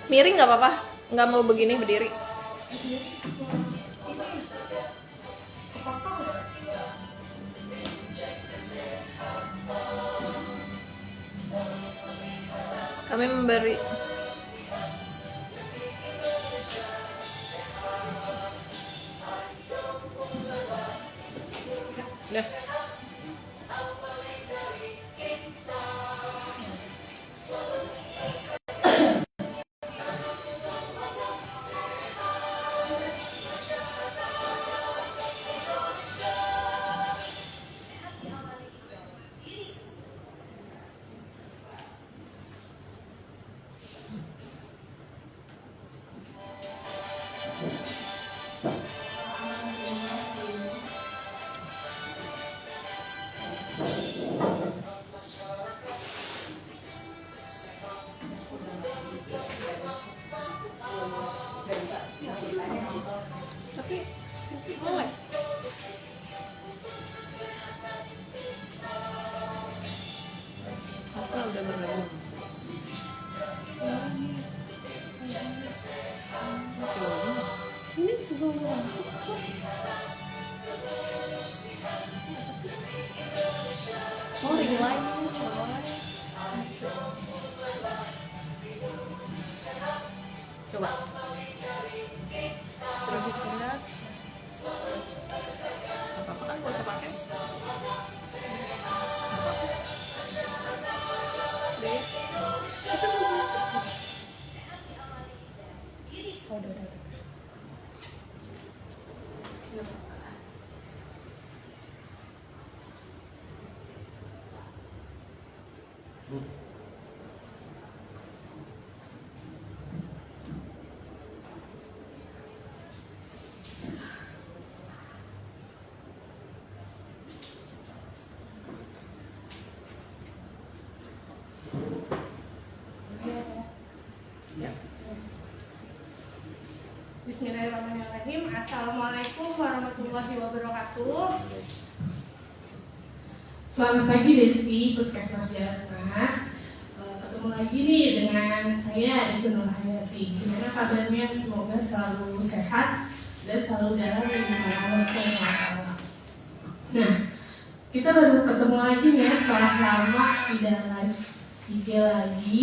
Miring nggak apa-apa, nggak mau begini berdiri. Kami memberi udah. Tapi boleh. Asal udah bergabung. Ini juga udah masuk. Oh, ring light. Coba. Terus dipindah. Apa-apa kan gak usah pakai. Deh. Tapi belum masuk. Oh, udah. Bismillahirrahmanirrahim. Assalamualaikum warahmatullahi wabarakatuh. Selamat pagi Desti, Puskesmas Jalan-Mas. Ketemu lagi nih dengan saya Itu Nurhayati. Gimana kabarnya? Semoga selalu sehat dan selalu dalam lindungan Allah SWT. Nah, kita baru ketemu lagi nih setelah lama tidak live IG lagi.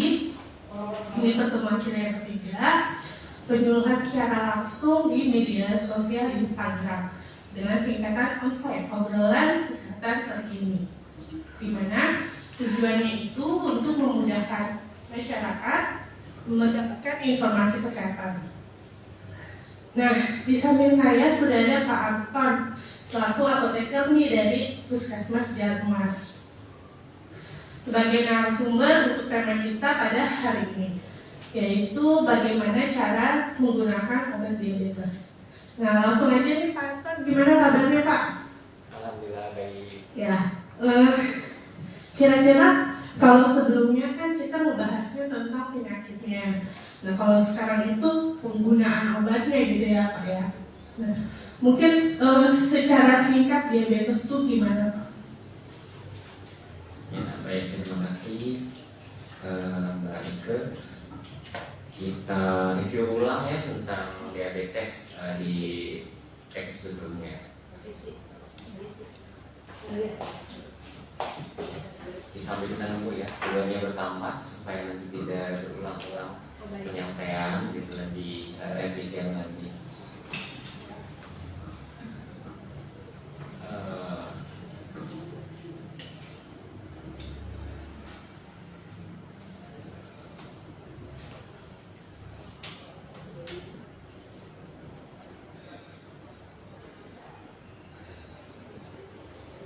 Ini pertemuan kita yang ketiga. Penyuluhan secara langsung di media sosial Instagram dengan singkatan onsite, obrolan kesehatan terkini, di mana tujuannya itu untuk memudahkan masyarakat mendapatkan informasi kesehatan. Nah, di samping saya sudah ada Pak Anton selaku apoteker nih dari Puskesmas Jalan-Mas sebagai narasumber untuk tema kita pada hari ini, yaitu bagaimana cara menggunakan obat diabetes. Nah, langsung aja nih Pak Anton, gimana kabarnya Pak? Alhamdulillah baik. Ya, kira-kira kalau sebelumnya kan kita membahasnya tentang penyakitnya. Nah, kalau sekarang itu penggunaan obatnya gitu ya Pak ya. Nah, mungkin secara singkat diabetes itu gimana Pak? Ya, baik, terima kasih Mbak Ike. Kita review ulang ya tentang diabetes di teks sebelumnya. Disambil kita nunggu ya, keduanya bertambah supaya nanti tidak berulang-ulang penyampaian gitu, lebih efisien lagi.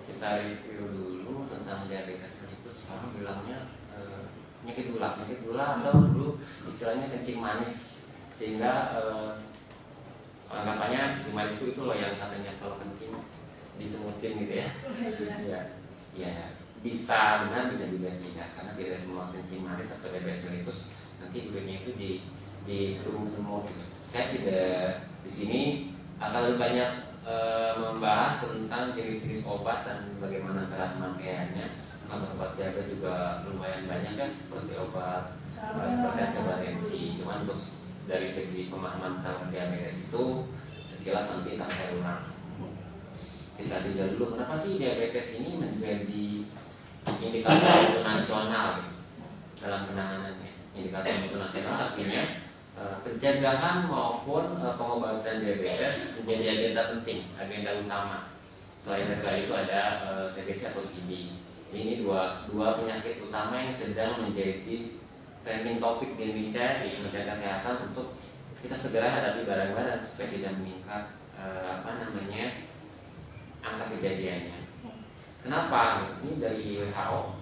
Kita review dulu tentang diabetes itu. Sekarang bilangnya penyakit gula atau dulu istilahnya kencing manis, sehingga anggapannya kencing manis itu loh yang katanya kalau kencing disemutin gitu ya. Ya, bisa benar, bisa juga tidak, karena tidak semua kencing manis atau diabetes mellitus nanti urinnya itu di kerumuh semut gitu. Saya tidak di sini akan lebih banyak membahas tentang jenis-jenis obat dan bagaimana cara pemakaiannya. Kalau obat diabetes juga lumayan banyak kan, seperti obat hipertensi, obat tensi. Cuman untuk dari segi pemahaman tentang diabetes itu sekilas nanti akan saya ulang. Kita tinjau dulu kenapa sih diabetes ini menjadi indikator internasional gitu, dalam penanganannya. Indikator internasional artinya pencegahan maupun pengobatan diabetes menjadi agenda penting, agenda utama. Selain dari itu ada TBC atau TB. Ini dua penyakit utama yang sedang menjadi trending topik di Indonesia di Kementerian Kesehatan untuk kita segera hadapi bareng-bareng supaya tidak meningkat angka kejadiannya. Kenapa? Ini dari WHO,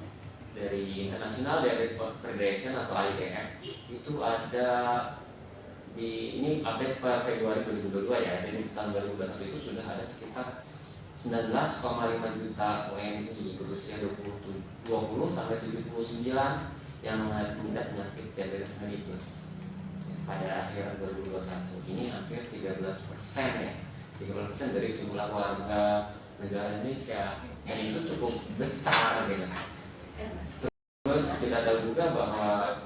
dari International Diabetes Federation atau IDF itu ada ini update per Februari 2022 ya. Jadi tahun 2021 itu sudah ada sekitar 19,5 juta WNI berusia 20 sampai 79 yang mengidap penyakit diabetes mellitus pada akhir 2021. Ini hampir 13% ya, 13% dari jumlah warga negara Indonesia, dan itu cukup besar gitu. Terus kita tahu juga bahwa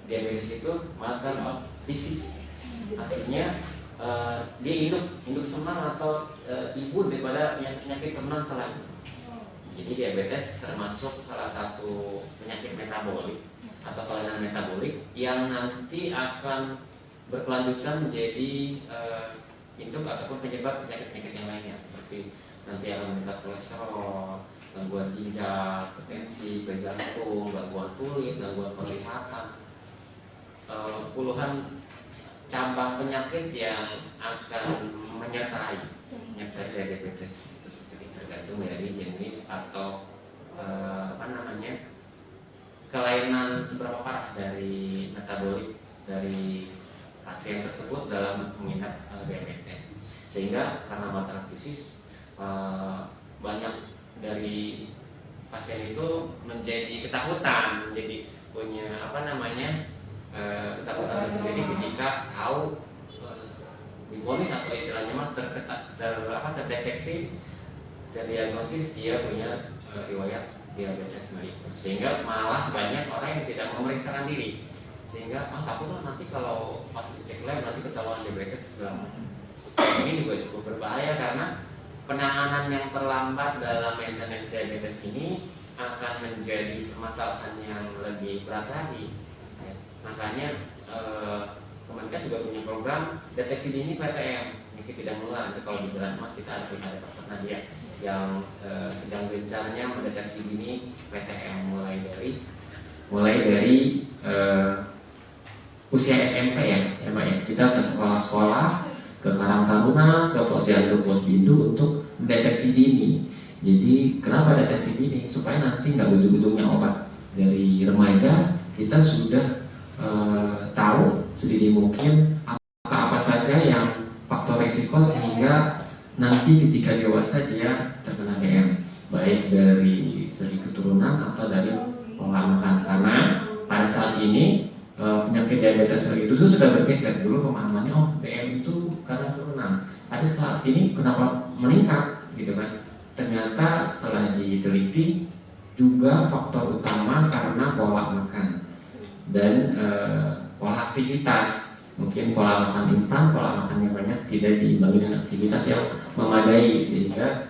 diabetes itu mother of disease, artinya dia induk semang atau ibu daripada penyakit turunan selanjutnya. Jadi diabetes termasuk salah satu penyakit metabolik atau kelainan metabolik yang nanti akan berkelanjutan menjadi induk ataupun penyebab penyakit-penyakit yang lainnya, seperti nanti akan meningkat kolesterol, gangguan ginjal, hipertensi, jantung, gangguan kulit, gangguan penglihatan, puluhan cabang penyakit yang akan menyertai diabetes itu sendiri, tergantung dari jenis atau kelainan seberapa parah dari metabolik dari pasien tersebut dalam mengidap diabetes. Sehingga karena matrafisis banyak dari pasien itu menjadi ketakutan, menjadi punya ketakutan tersendiri ketika tahu divonis atau istilahnya terdeteksi, terdiagnosis dia punya riwayat diabetes mellitus. Sehingga malah banyak orang yang tidak memeriksakan diri, sehingga takut nanti kalau pas dicek lab nanti ketahuan diabetes segala macam. Ini juga cukup berbahaya karena penanganan yang terlambat dalam maintenance diabetes ini akan menjadi permasalahan yang lebih berat lagi. Makanya Kemenkes juga punya program deteksi dini PTM, penyakit tidak menular. Nanti kalau di Bulan Mas kita ada Dr. Nadia yang sedang gencarnya mendeteksi dini PTM mulai dari usia SMP ya, Mbak ya. Kita ke sekolah-sekolah, ke Karang Taruna, ke Posyandu, Posbindu untuk mendeteksi dini. Jadi kenapa deteksi dini? Supaya nanti nggak ujung-ujungnya obat. Dari remaja kita sudah tahu sedini mungkin apa saja yang faktor risiko sehingga nanti ketika dewasa dia terkena DM, baik dari segi keturunan atau dari pola makan. Karena pada saat ini penyakit diabetes mellitus itu sudah bergeser. Dulu pemahamannya DM itu karena turunan. Pada saat ini kenapa meningkat gitu kan? Ternyata setelah diteliti juga faktor utama karena pola makan dan pola aktivitas. Mungkin pola makan instan, pola makan yang banyak tidak diimbangi dengan aktivitas yang memadai, sehingga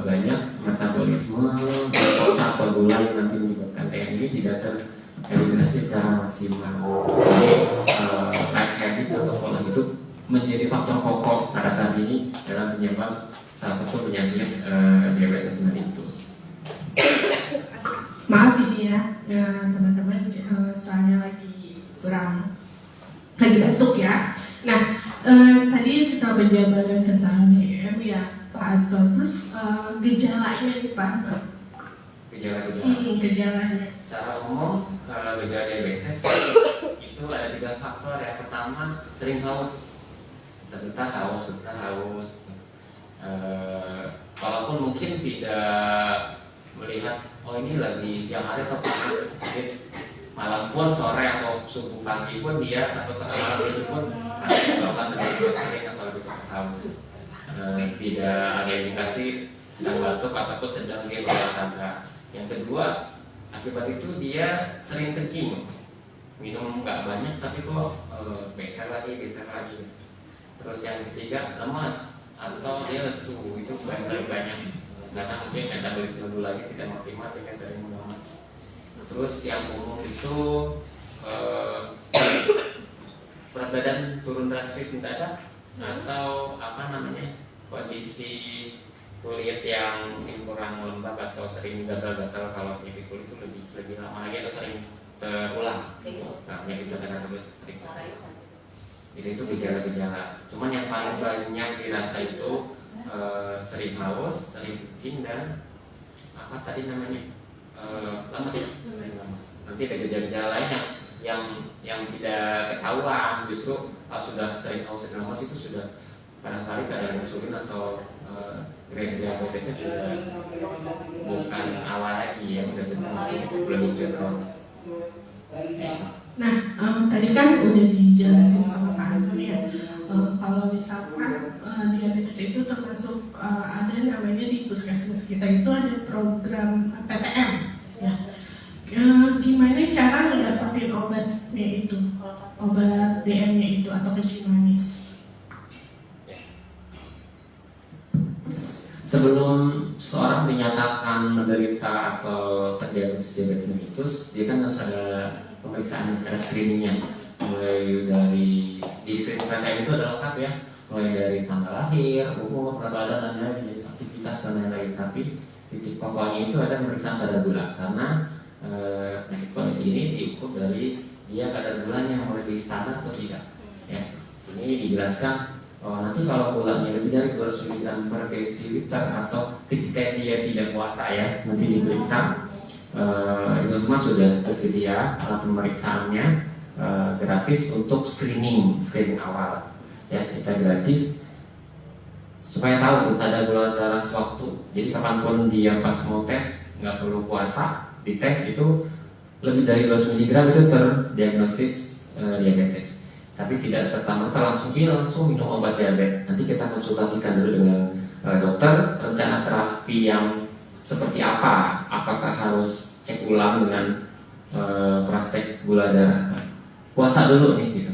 banyak metabolisme glukosa atau gula yang nanti menyebabkan TMI tidak tereliminasi secara maksimal. Jadi life habit atau pola hidup menjadi faktor pokok pada saat ini dalam penyebab salah satu penyakit diabetes mellitus. Maaf ini ya teman-teman, soalnya lagi batuk ya. Nah, tadi setelah penjabaran tentang DM ya Pak Anton, terus gejalanya nih Pak. Gejalanya. Secara umum kalau gejala diabetes itu ada 3 faktor ya. Pertama, sering haus, bentar haus. Walaupun mungkin tidak melihat ini lagi siang hari atau panas, malam pun sore atau subuh pagi pun dia atau tengah malam itu pun pasti melakukan lebih sering atau lebih cepat haus. Tidak ada indikasi sedang batuk ataupun sedang dia berolahraga. Yang kedua, akibat itu dia sering kencing. minum nggak banyak tapi kok geser lagi gitu. Terus yang ketiga lemas atau dia lesu, itu banyak karena mungkin metabolisme gulanya tidak maksimal sehingga sering lemas. Terus yang umum itu berat badan turun drastis mendadak atau kondisi kulit yang mungkin kurang lembab atau sering gatal-gatal. Kalau penyakit kulit itu lebih lama lagi atau sering terulang. Nah, penyakit gatal terus sering terulang. Jadi itu gejala-gejala. Cuman yang paling banyak dirasa itu sering haus, sering kencing, dan lemas. Nanti ada gejala-gejala lain yang tidak ketahuan. Justru kalau sudah sering haus dan lemas itu sudah barangkali keadaan insulin atau diabetesnya sudah bukan awal lagi ya, sudah sedang lebih kronis. Nah, tadi kan udah dijelasin sama Pak Antoni ya, kalau misalkan diabetes itu termasuk ada namanya di puskesmas kita itu ada program PTM ya. Gimana cara mendapatkan obatnya itu, obat DM-nya itu atau kencing manis? Sebelum seorang dinyatakan menderita atau terdiagnosis diabetes mellitus, dia kan harus ada pemeriksaan, ada screeningnya. Mulai dari di screening PTM itu ada lengkap ya, mulai dari tanggal lahir, umur, berat badan, dan lain-lain, jenis aktivitas dan lain-lain. Tapi titik pokoknya itu ada pemeriksaan kadar gula, karena penyakit kondisi ini diukur dari dia kadar gulanya mulai di standar atau tidak. Ya, sini dijelaskan. Nanti kalau gulanya lebih dari 200 mg per desiliter atau ketika dia tidak puasa ya, nanti diperiksa. Indosemas sudah tersedia alat pemeriksaannya gratis untuk screening awal ya, kita gratis supaya tahu kadar gula darah sewaktu. Jadi kapanpun dia pas mau tes nggak perlu puasa, dites itu lebih dari 200 mg itu terdiagnosis diabetes. Tapi tidak serta-merta langsung minum obat diabetes. Nanti kita konsultasikan dulu dengan dokter rencana terapi yang seperti apa. Apakah harus cek ulang dengan praktek gula darah? Puasa dulu nih gitu.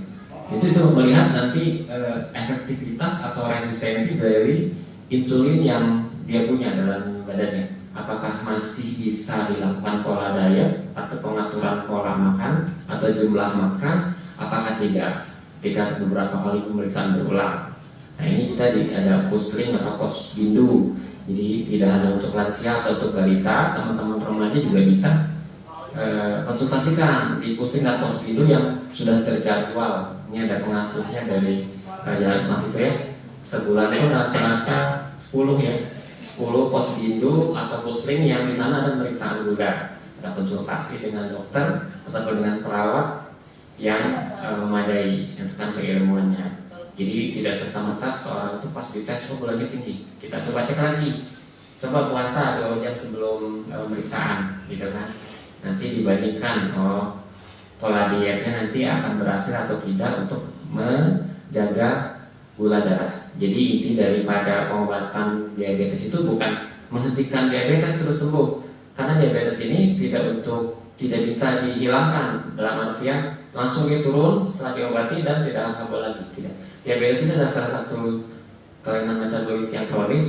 Itu melihat nanti efektivitas atau resistensi dari insulin yang dia punya dalam badannya. Apakah masih bisa dilakukan pola diet atau pengaturan pola makan atau jumlah makan? Apakah tidak? Ketika beberapa kali pemeriksaan berulang. Nah, ini kita ada pusling atau pos bindu. Jadi tidak hanya untuk lansia atau untuk balita, teman-teman remaja juga bisa konsultasikan di pusling dan pos bindu yang sudah terjadwal. Ini ada pengasuhnya dari Jalan Mas itu ya. Sebulan itu rata-rata 10 ya. 10 pos bindu atau pusling yang di sana ada pemeriksaan gula. Ada konsultasi dengan dokter ataupun dengan perawat yang memadai, yang tentang keilmuannya. Jadi tidak serta-merta seorang itu pas dites gulanya tinggi. Kita coba cek lagi, coba puasa 2 jam sebelum pemeriksaan, gitu kan. Nanti dibandingkan, pola dietnya nanti akan berhasil atau tidak untuk menjaga gula darah. Jadi inti daripada pengobatan diabetes itu bukan menghentikan diabetes terus sembuh, karena diabetes ini tidak bisa dihilangkan dalam artian langsung dia turun setelah diobati dan tidak akan kembali lagi. Tidak. Diabetes ini adalah salah satu kelainan metabolis yang kronis.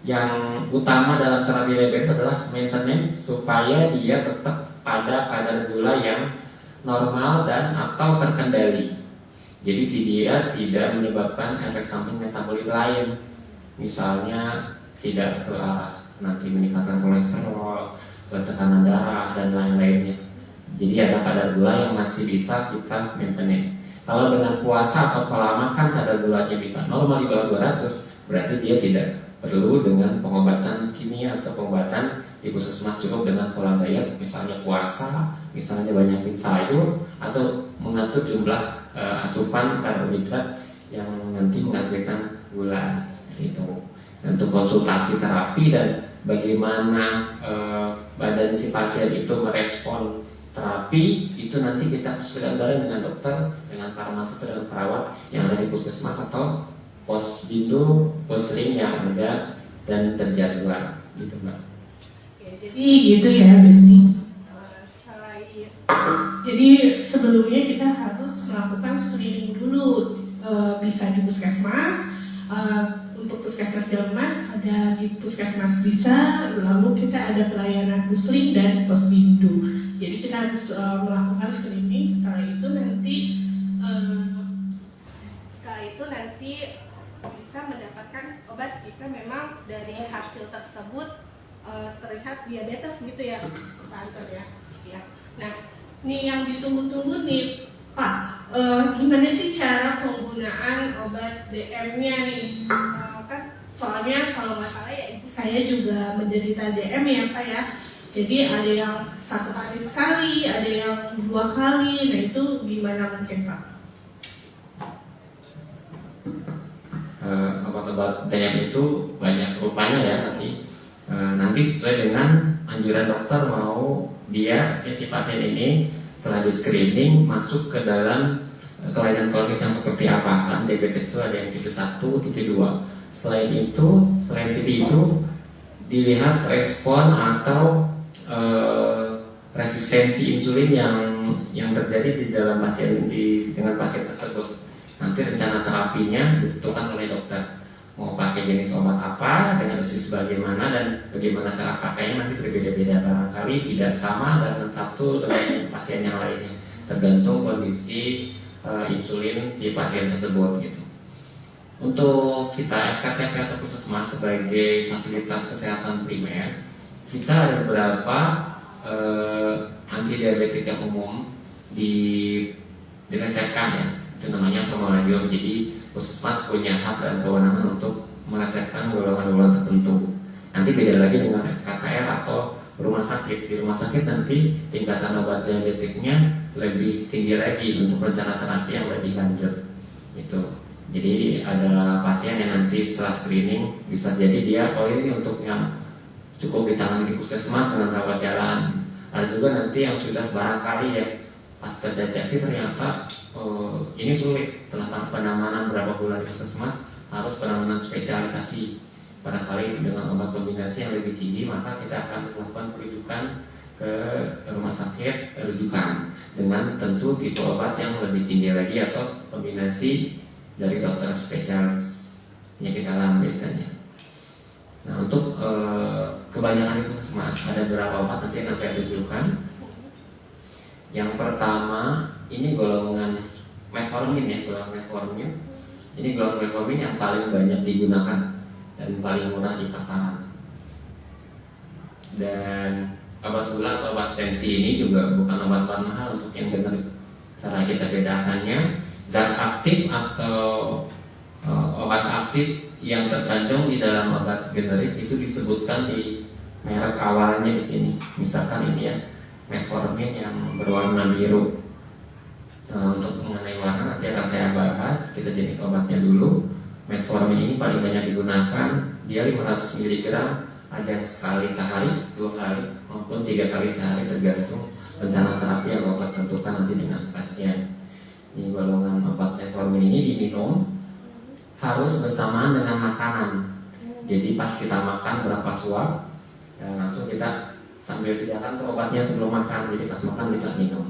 Yang utama dalam terapi diabetes adalah maintenance supaya dia tetap pada kadar gula yang normal dan atau terkendali. Jadi dia tidak menyebabkan efek samping metabolit lain, misalnya tidak ke arah nanti meningkatkan kolesterol, tekanan darah dan lain-lainnya. Jadi ada kadar gula yang masih bisa kita maintenance. Kalau dengan puasa atau pola makan kadar gulanya bisa normal di bawah 200, berarti dia tidak perlu dengan pengobatan kimia atau pengobatan di puskesmas. Cukup dengan pola diet, misalnya puasa, misalnya banyakin sayur atau mengatur jumlah asupan karbohidrat yang nanti menghasilkan gula seperti itu. Untuk konsultasi terapi dan bagaimana badan si pasien itu merespon terapi, itu nanti kita diskusikan bareng dengan dokter, dengan farmasi, dengan perawat yang ada di puskesmas atau pos bindu, posling yang ada dan terjadwal, gitu Mbak. Ya, jadi gitu ya Besti. Jadi Jadi sebelumnya kita harus melakukan screening dulu, bisa di puskesmas. Untuk puskesmas Jalmas ada di puskesmas bisa, lalu kita ada pelayanan pusling dan posbindu. Jadi kita harus melakukan screening. Setelah itu nanti bisa mendapatkan obat jika memang dari hasil tersebut terlihat diabetes gitu ya, Pak Anton ya. Nah, ini yang ditunggu-tunggu nih, Pak. Gimana sih cara penggunaan obat DM-nya nih? Kan soalnya kalau nggak salah ya ibu saya juga menderita DM ya Pak ya. Jadi ada yang 1 hari sekali, ada yang 2 kali. Nah itu gimana mungkin Pak? Obat-obat DM itu banyak rupanya ya, tapi nanti sesuai dengan anjuran dokter mau dia si pasien ini setelah di screening masuk ke dalam kelainan kronis yang seperti apa. Kan diabetes itu ada yang tipe 1, tipe 2. Selain tipe itu dilihat respon atau resistensi insulin yang terjadi di dalam dengan pasien tersebut. Nanti rencana terapinya ditentukan oleh dokter. Mau pakai jenis obat apa, dengan dosis bagaimana, dan bagaimana cara pakainya nanti berbeda-beda. Barangkali tidak sama dengan satu dengan pasien yang lainnya, tergantung kondisi insulin si pasien tersebut gitu. Untuk kita FKTP atau puskesmas sebagai fasilitas kesehatan primer, kita ada beberapa antidiabetik yang umum diresepkan ya. Itu namanya formularium. Jadi puskesmas punya hak dan kewenangan untuk meresepkan golongan-golongan tertentu. Nanti beda lagi dengan FKTR atau rumah sakit. Di rumah sakit nanti tingkatan obat diabetiknya lebih tinggi lagi untuk rencana terapi yang lebih lanjut. Itu. Jadi ada pasien yang nanti setelah screening bisa jadi dia ini untuk yang cukup ditangani di puskesmas dengan rawat jalan. Ada juga nanti yang sudah barangkali ya pas terdeteksi ternyata ini sulit setelah penanganan berapa bulan di puskesmas, harus penanganan spesialisasi. Barangkali dengan obat kombinasi yang lebih tinggi, maka kita akan melakukan perujukan ke rumah sakit rujukan dengan tentu tipe obat yang lebih tinggi lagi atau kombinasi dari dokter spesialis penyakit dalam biasanya. Nah untuk kebanyakan di puskesmas ada beberapa obat nanti akan saya tunjukkan. Yang pertama ini golongan metformin ya, golongan metformin. Ini golongan metformin yang paling banyak digunakan dan paling murah di pasaran. Dan obat gula atau obat tensi ini juga bukan obat-obat mahal untuk yang generik. Cara kita bedakannya, zat aktif atau obat aktif yang terkandung di dalam obat generik itu disebutkan di merek awalnya di sini. Misalkan ini ya, metformin yang berwarna biru. Nah, untuk mengenai warna nanti akan saya bahas. Kita jenis obatnya dulu. Metformin ini paling banyak digunakan. Dia 500 mg, ada yang sekali sehari, 2 kali, maupun 3 kali sehari tergantung rencana terapi yang dokter tentukan nanti dengan pasien. Ini golongan obat metformin ini diminum harus bersamaan dengan makanan. Jadi pas kita makan berapa suap, ya langsung kita sambil sediakan tuh obatnya sebelum makan. Jadi pas makan bisa minum.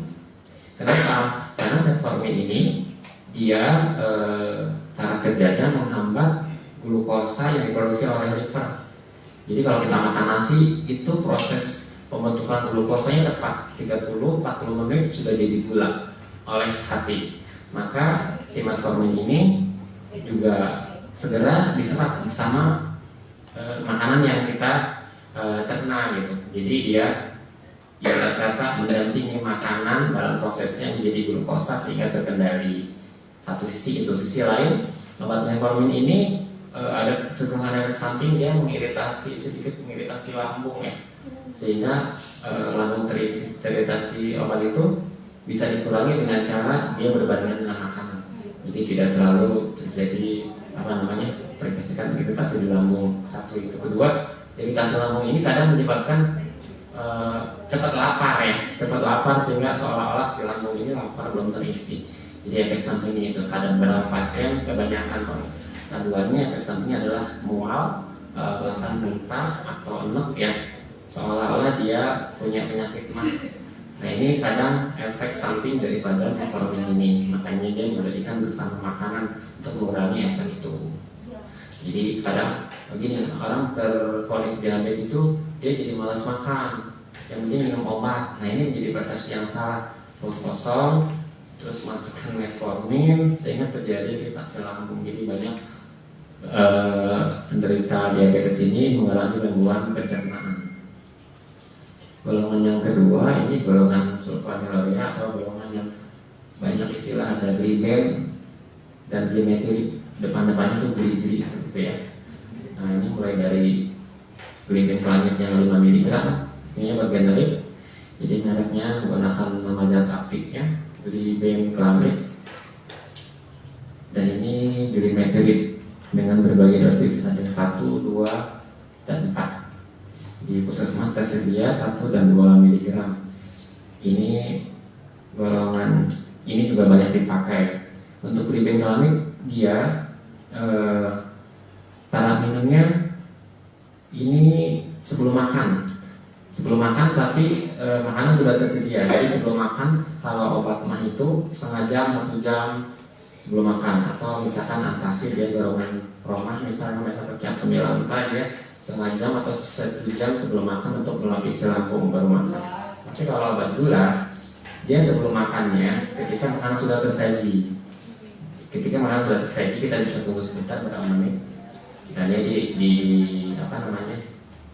Kenapa? Karena metformin ini dia cara kerjanya menghambat glukosa yang diproduksi oleh liver. Jadi kalau kita makan nasi itu proses pembentukan glukosanya cepat, 30-40 menit sudah jadi gula oleh hati. Maka si metformin ini juga segera diserap bersama makanan yang kita cerna gitu. Jadi dia kata mendampingi makanan dalam prosesnya menjadi glukosa sehingga terkendali. Satu sisi itu, sisi lain obat metformin ini ada kecenderungan efek samping, dia sedikit mengiritasi lambung ya, sehingga lambung teriritasi obat itu bisa dikurangi dengan cara dia berbarengan dengan makanan. Jadi tidak terlalu terjadi terindikasikan iritasi di lambung. Satu itu. Kedua, iritasi lambung ini kadang menyebabkan cepat lapar sehingga seolah-olah si lambung ini lapar belum terisi. Jadi efek sampingnya itu kadang beberapa pasien kebanyakan keduanya efek sampingnya adalah mual, bahkan muntah atau enek ya, seolah-olah dia punya penyakit mah. Nah ini kadang efek samping daripada metformin ini, makanya dia diberikan bersama makanan untuk mengurangi efek itu. Jadi kadang begini, orang tervonis diabetes itu dia jadi malas makan, yang penting minum obat. Nah ini menjadi persepsi yang salah. Perut kosong, terus masukkan metformin sehingga terjadi iritasi lambung. Jadi banyak penderita diabetes ini mengalami gangguan pencernaan. Golongan yang kedua ini golongan sulfonylurea atau golongan yang banyak istilah, ada gliben dan glimetil, depannya itu gli seperti itu ya. Nah ini mulai dari gliben planet yang 5 mg, ini buat generik, jadi mereknya menggunakan nama zat aktifnya gliben planet, dan ini glimetil dengan berbagai dosis, ada 1, 2, dan 4. Di puskesmas tersedia 1 dan 2 mg. Ini golongan ini juga banyak dipakai. Untuk glibenclamid dia cara minumnya ini sebelum makan. Sebelum makan tapi makanan sudah tersedia. Jadi sebelum makan kalau obat mah itu setengah jam, 1 jam sebelum makan, atau misalkan antacid dia golongan promah misalnya mereka pakai atau milanta dia setengah jam atau 1 jam sebelum makan untuk melapisi lambung baru makan. Tapi kalau obat gula, dia sebelum makannya, ketika makanan sudah tersaji. Ketika makanan sudah tersaji, kita bisa tunggu sebentar berapa menit. Dan dia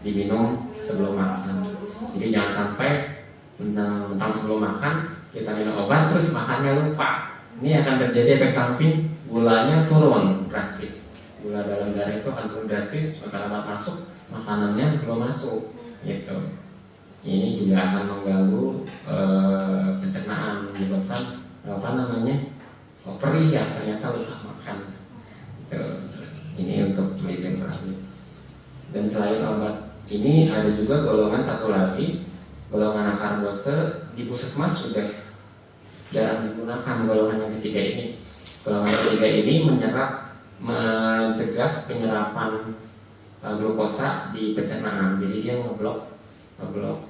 diminum sebelum makan. Jadi jangan sampai mentang sebelum makan kita minum obat terus makannya lupa. Ini akan terjadi efek samping, gulanya turun drastis. Gula dalam darah itu akan turun drastis, obat masuk, makanannya belum masuk, gitu. Ini juga akan mengganggu pencernaan, menyebabkan perih ya, ternyata lupa makan. Gitu. Ini untuk glibenclamid. Dan selain obat ini ada juga golongan satu lagi, golongan akardose. Di puskesmas sudah jarang digunakan golongan yang ketiga ini. Golongan ketiga ini mencegah penyerapan glukosa di pencernaan. Jadi dia ngeblok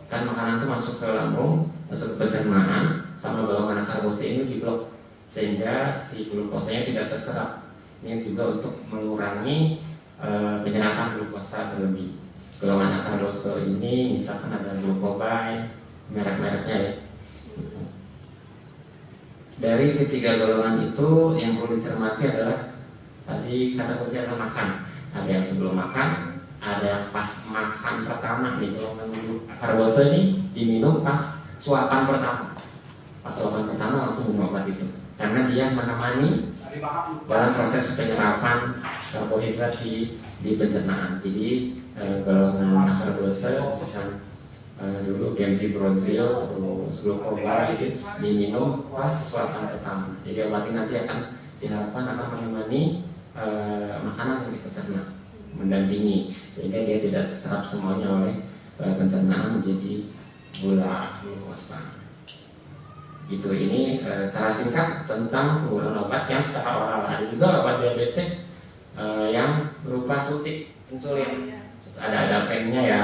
kan makanan itu masuk ke lambung, masuk ke pencernaan, sama golongan akarbose ini diblok sehingga si glukosanya tidak terserap. Ini juga untuk mengurangi penyerapan glukosa berlebih. Golongan akardose ini misalkan ada Glucobay, merek-mereknya ya. Dari ketiga golongan itu yang perlu dicermati adalah tadi kata kunci adalah makan. Ada yang sebelum makan, ada yang pas makan pertama nih. Golongan akarbose ini diminum pas suapan pertama. Pas suapan pertama langsung minum obat itu, karena dia menemani dalam proses penyerapan karbohidrat di pencernaan. Jadi golongan akarbose misalkan dulu gemfibrozil terus Glucobay itu diminum pas suapan pertama. Jadi obat ini nanti diharapkan akan menemani makanan yang dicerna, mendampingi sehingga dia tidak terserap semuanya oleh pencernaan menjadi glukosa. Gitu. Ini secara singkat tentang penggunaan obat yang secara oral. Ada juga obat diabetes yang berupa suntik insulin. Ada pennya ya,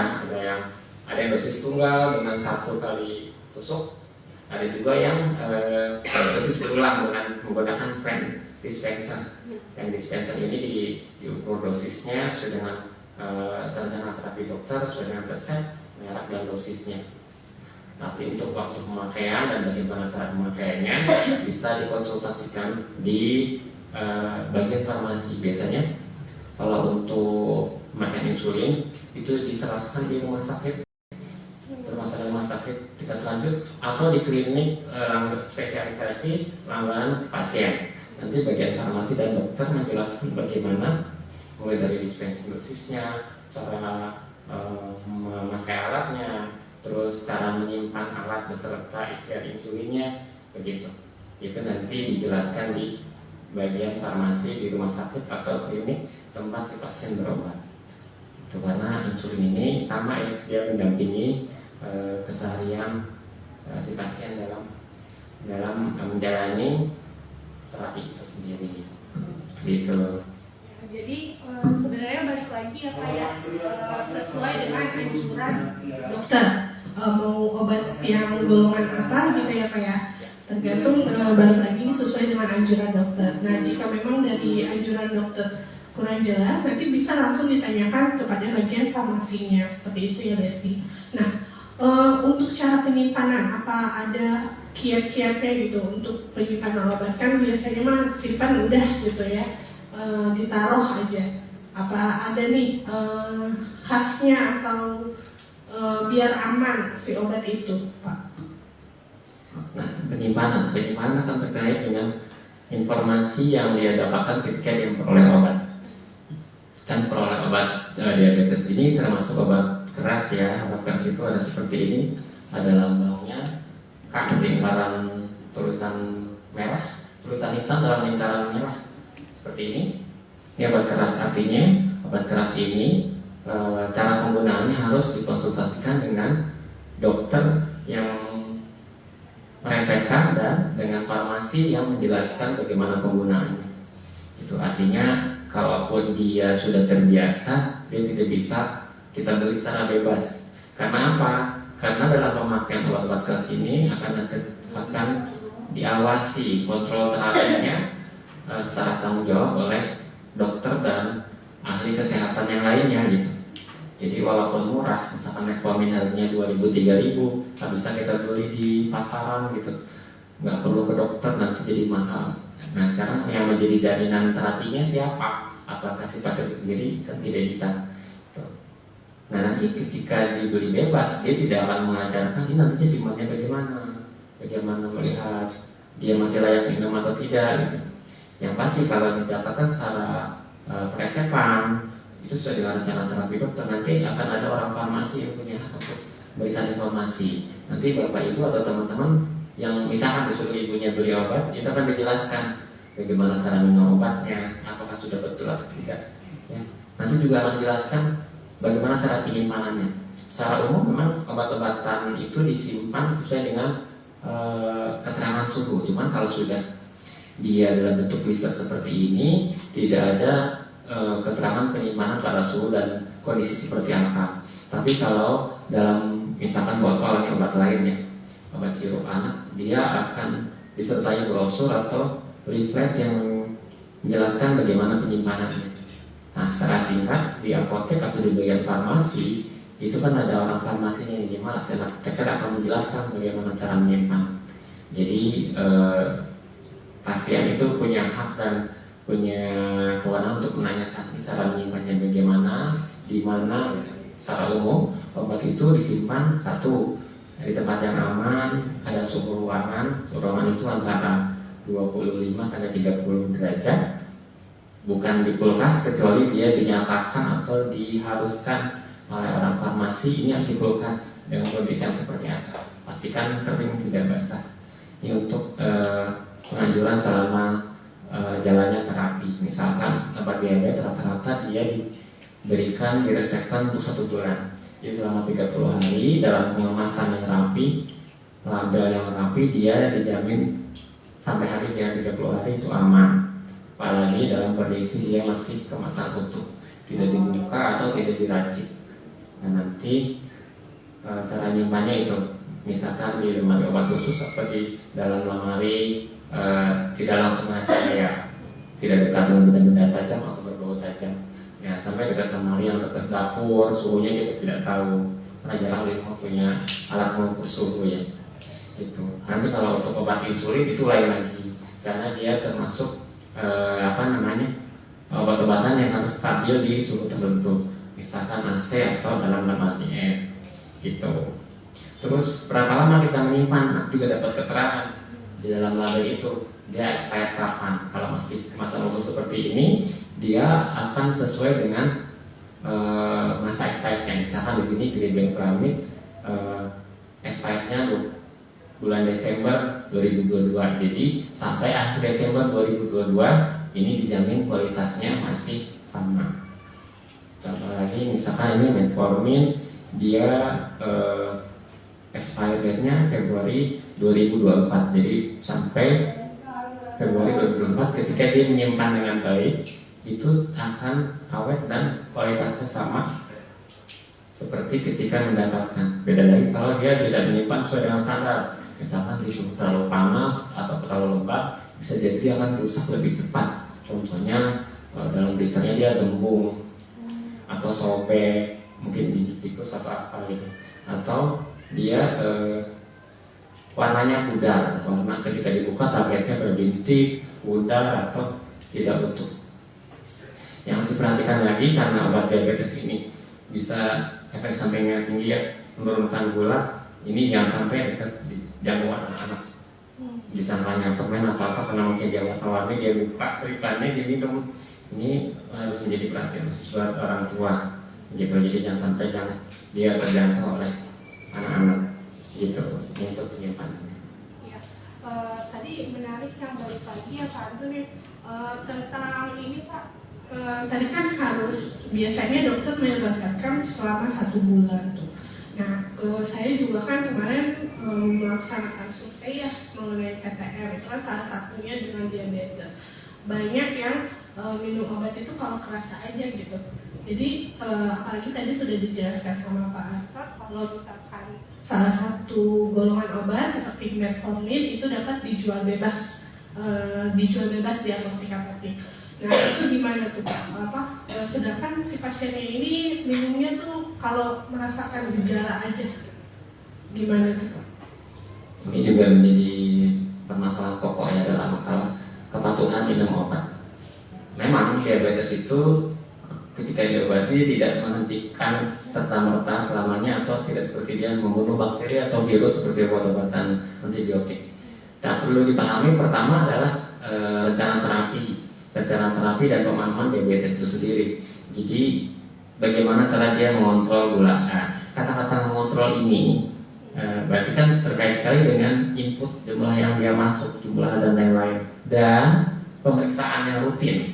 ada yang dosis tunggal dengan 1 kali tusuk. Ada juga yang dosis berulang dengan menggunakan pen dispenser. Yang dispenser ini diukur dosisnya sesuai dengan sarjana terapi dokter, sesuai dengan resep, merek dan dosisnya. Tapi untuk waktu pemakaian dan bagaimana cara pemakaiannya bisa dikonsultasikan di bagian farmasi. Biasanya kalau untuk pemakaian insulin itu diserahkan di rumah sakit, rumah sakit tingkat lanjut atau di klinik spesialisasi langganan pasien. Nanti bagian farmasi dan dokter menjelaskan bagaimana mulai dari dispensing dosisnya, cara memakai alatnya, terus cara menyimpan alat beserta isian insulinnya, begitu. Itu nanti dijelaskan di bagian farmasi di rumah sakit atau klinik tempat si pasien berobat. Itu karena insulin ini sama ya, dia mendampingi keseharian si pasien dalam menjalani terapi itu sendiri. Gitu. Jadi sebenarnya balik lagi ya kayak sesuai dengan anjuran dokter. Mau obat yang golongan balik lagi sesuai dengan anjuran dokter. Nah, jika memang dari anjuran dokter kurang jelas, nanti bisa langsung ditanyakan kepada bagian farmasinya, seperti itu ya Besti. Nah, untuk cara penyimpanan, apa ada kiat-kiatnya gitu untuk penyimpanan obat? Kan biasanya mah simpan udah gitu ya, ditaruh aja. Apa ada nih khasnya atau biar aman si obat itu, Pak? Nah, penyimpanan akan terkait dengan informasi yang dia dapatkan ketika dia memperoleh obat. Kan peroleh obat diabetes ini termasuk obat keras ya. Obat keras itu ada seperti ini, ada lambangnya K, lingkaran tulisan merah, tulisan hitam dalam lingkaran merah seperti ini. Ini obat keras, artinya obat keras ini cara penggunaannya harus dikonsultasikan dengan dokter yang meresepkan dan dengan farmasi yang menjelaskan bagaimana penggunaannya. Itu artinya kalaupun dia sudah terbiasa, dia tidak bisa kita beli secara bebas. Karena apa? Karena dalam pemakaian obat-obat keras ini akan diawasi kontrol terapinya secara tanggung jawab oleh dokter dan ahli kesehatan yang lainnya gitu. Jadi walaupun murah, misalkan metformin harganya 2.000-3.000, tak bisa kita beli di pasaran gitu, nggak perlu ke dokter nanti jadi mahal. Nah sekarang yang menjadi jaminan terapinya siapa? Apakah si pasien itu sendiri? Kan tidak bisa. Nah nanti ketika dibeli bebas, dia tidak akan mengajarkan ini nantinya simpannya bagaimana melihat dia masih layak minum atau tidak gitu. Yang pasti kalau didapatkan secara peresepan itu sudah dengan rencana terapi dokter, nanti akan ada orang farmasi yang punya hak untuk memberikan informasi. Nanti bapak ibu atau teman-teman yang misalkan disuruh ibunya beli obat, itu akan dijelaskan bagaimana cara minum obatnya, apakah sudah betul atau tidak. Ya. Nanti juga akan dijelaskan bagaimana cara penyimpanannya. Secara umum memang obat-obatan itu disimpan sesuai dengan keterangan suhu. Cuman kalau sudah dia dalam bentuk blister seperti ini, tidak ada keterangan penyimpanan pada suhu dan kondisi seperti apa. Tapi kalau dalam misalkan botol ini obat lainnya, obat sirup anak, dia akan disertai brosur atau leaflet yang menjelaskan bagaimana penyimpanannya. Nah, secara singkat di apotek atau di bagian farmasi itu kan ada orang farmasinya yang jelas, dan apoteker akan menjelaskan bagaimana cara menyimpan. Jadi pasien itu punya hak dan punya kewenangan untuk menanyakan cara menyimpannya bagaimana, di mana. Secara umum obat itu disimpan satu di tempat yang aman, ada suhu ruangan. Suhu ruangan itu antara 25 sampai 30 derajat. Bukan di kulkas kecuali dia dinyatakan atau diharuskan oleh orang farmasi ini harus di kulkas dengan kondisi yang seperti apa. Pastikan kering tidak basah. Ini untuk penganjuran selama jalannya terapi. Misalkan obat diabetes rata-rata dia diberikan diresepkan untuk 1 bulan. Jadi selama 30 hari dalam pengemasan yang rapi, label yang rapi, dia dijamin sampai habis dengan 30 hari itu aman. Apalagi dalam kondisi dia masih kemasan utuh, tidak dibuka atau tidak diracik. Nah nanti cara nyimpannya itu misalkan di lemari obat khusus seperti dalam lemari, tidak langsung cahaya, tidak dekat dengan benda-benda tajam atau berbau tajam. Ya, sampai dekat lemari yang dekat dapur, suhunya kita tidak tahu. Karena jarang di rumah punya alat mengukur suhu ya. Itu. Nanti kalau untuk obat insulin itu lain lagi, karena dia termasuk obat-obatan yang harus stabil di suhu tertentu. Misalkan AC atau dalam lemari es, gitu. Terus berapa lama kita menyimpan? Juga dapat keterangan di dalam label itu dia expired kapan. Kalau masih kemasan utuh seperti ini, dia akan sesuai dengan masa expirednya. Misalkan di sini glibenclamid expirednya bulan Desember 2022. Jadi sampai akhir Desember 2022 ini dijamin kualitasnya masih sama. Contoh lagi misalkan ini metformin, dia expired date-nya Februari 2024. Jadi sampai Februari 2024 ketika dia menyimpan dengan baik, itu akan awet dan kualitasnya sama seperti ketika mendapatkan. Beda lagi kalau dia tidak menyimpan sesuai dengan standar. Misalkan di suhu terlalu panas atau terlalu lembab, bisa jadi dia akan rusak lebih cepat. Contohnya dalam blisternya dia gembung atau sobek, mungkin gigit tikus atau apa gitu, atau dia warnanya pudar, warna ketika dibuka targetnya berbintik, pudar atau tidak utuh. Yang harus diperhatikan lagi, karena obat diabetes ini bisa efek sampingnya tinggi ya, menurunkan gula, ini jangan sampai dekat di jangkauan anak-anak. Bisa nanya permen atau apa, karena mungkin dia warna-warni, dia buka iklannya, dia minum. Ini harus menjadi perhatian khusus buat orang tua gitu. Jadi jangan sampai dia terjangkau oleh anak-anak gitu. Ini untuk penyimpanannya. Ya, tadi menarik yang balik lagi ya Pak Anton ya, tentang ini Pak. Tadi kan harus biasanya dokter menyelesaikan selama 1 bulan tuh. Nah, saya juga kan kemarin melaksanakan survei ya mengenai PTM, itu kan salah satunya dengan diabetes. Banyak yang minum obat itu kalau kerasa aja gitu. Jadi apalagi tadi sudah dijelaskan sama Pak Arthur, kalau misalkan salah satu golongan obat seperti metformin itu dapat dijual bebas di apotek. Nah itu gimana tuh Pak? Sedangkan si pasiennya ini minumnya tuh kalau merasakan gejala aja, gimana tuh Pak? Ini juga menjadi permasalahan pokok ya dalam masalah kepatuhan minum obat. Memang diabetes itu ketika diobati tidak menghentikan serta-merta selamanya, atau tidak seperti dia membunuh bakteri atau virus seperti obat-obatan antibiotik. Yang perlu dipahami pertama adalah rencana terapi dan pemahaman diabetes itu sendiri. Jadi bagaimana cara dia mengontrol gula. Nah, kata-kata mengontrol ini berarti kan terkait sekali dengan input jumlah yang dia masuk, jumlah dan lain-lain, dan pemeriksaan yang rutin.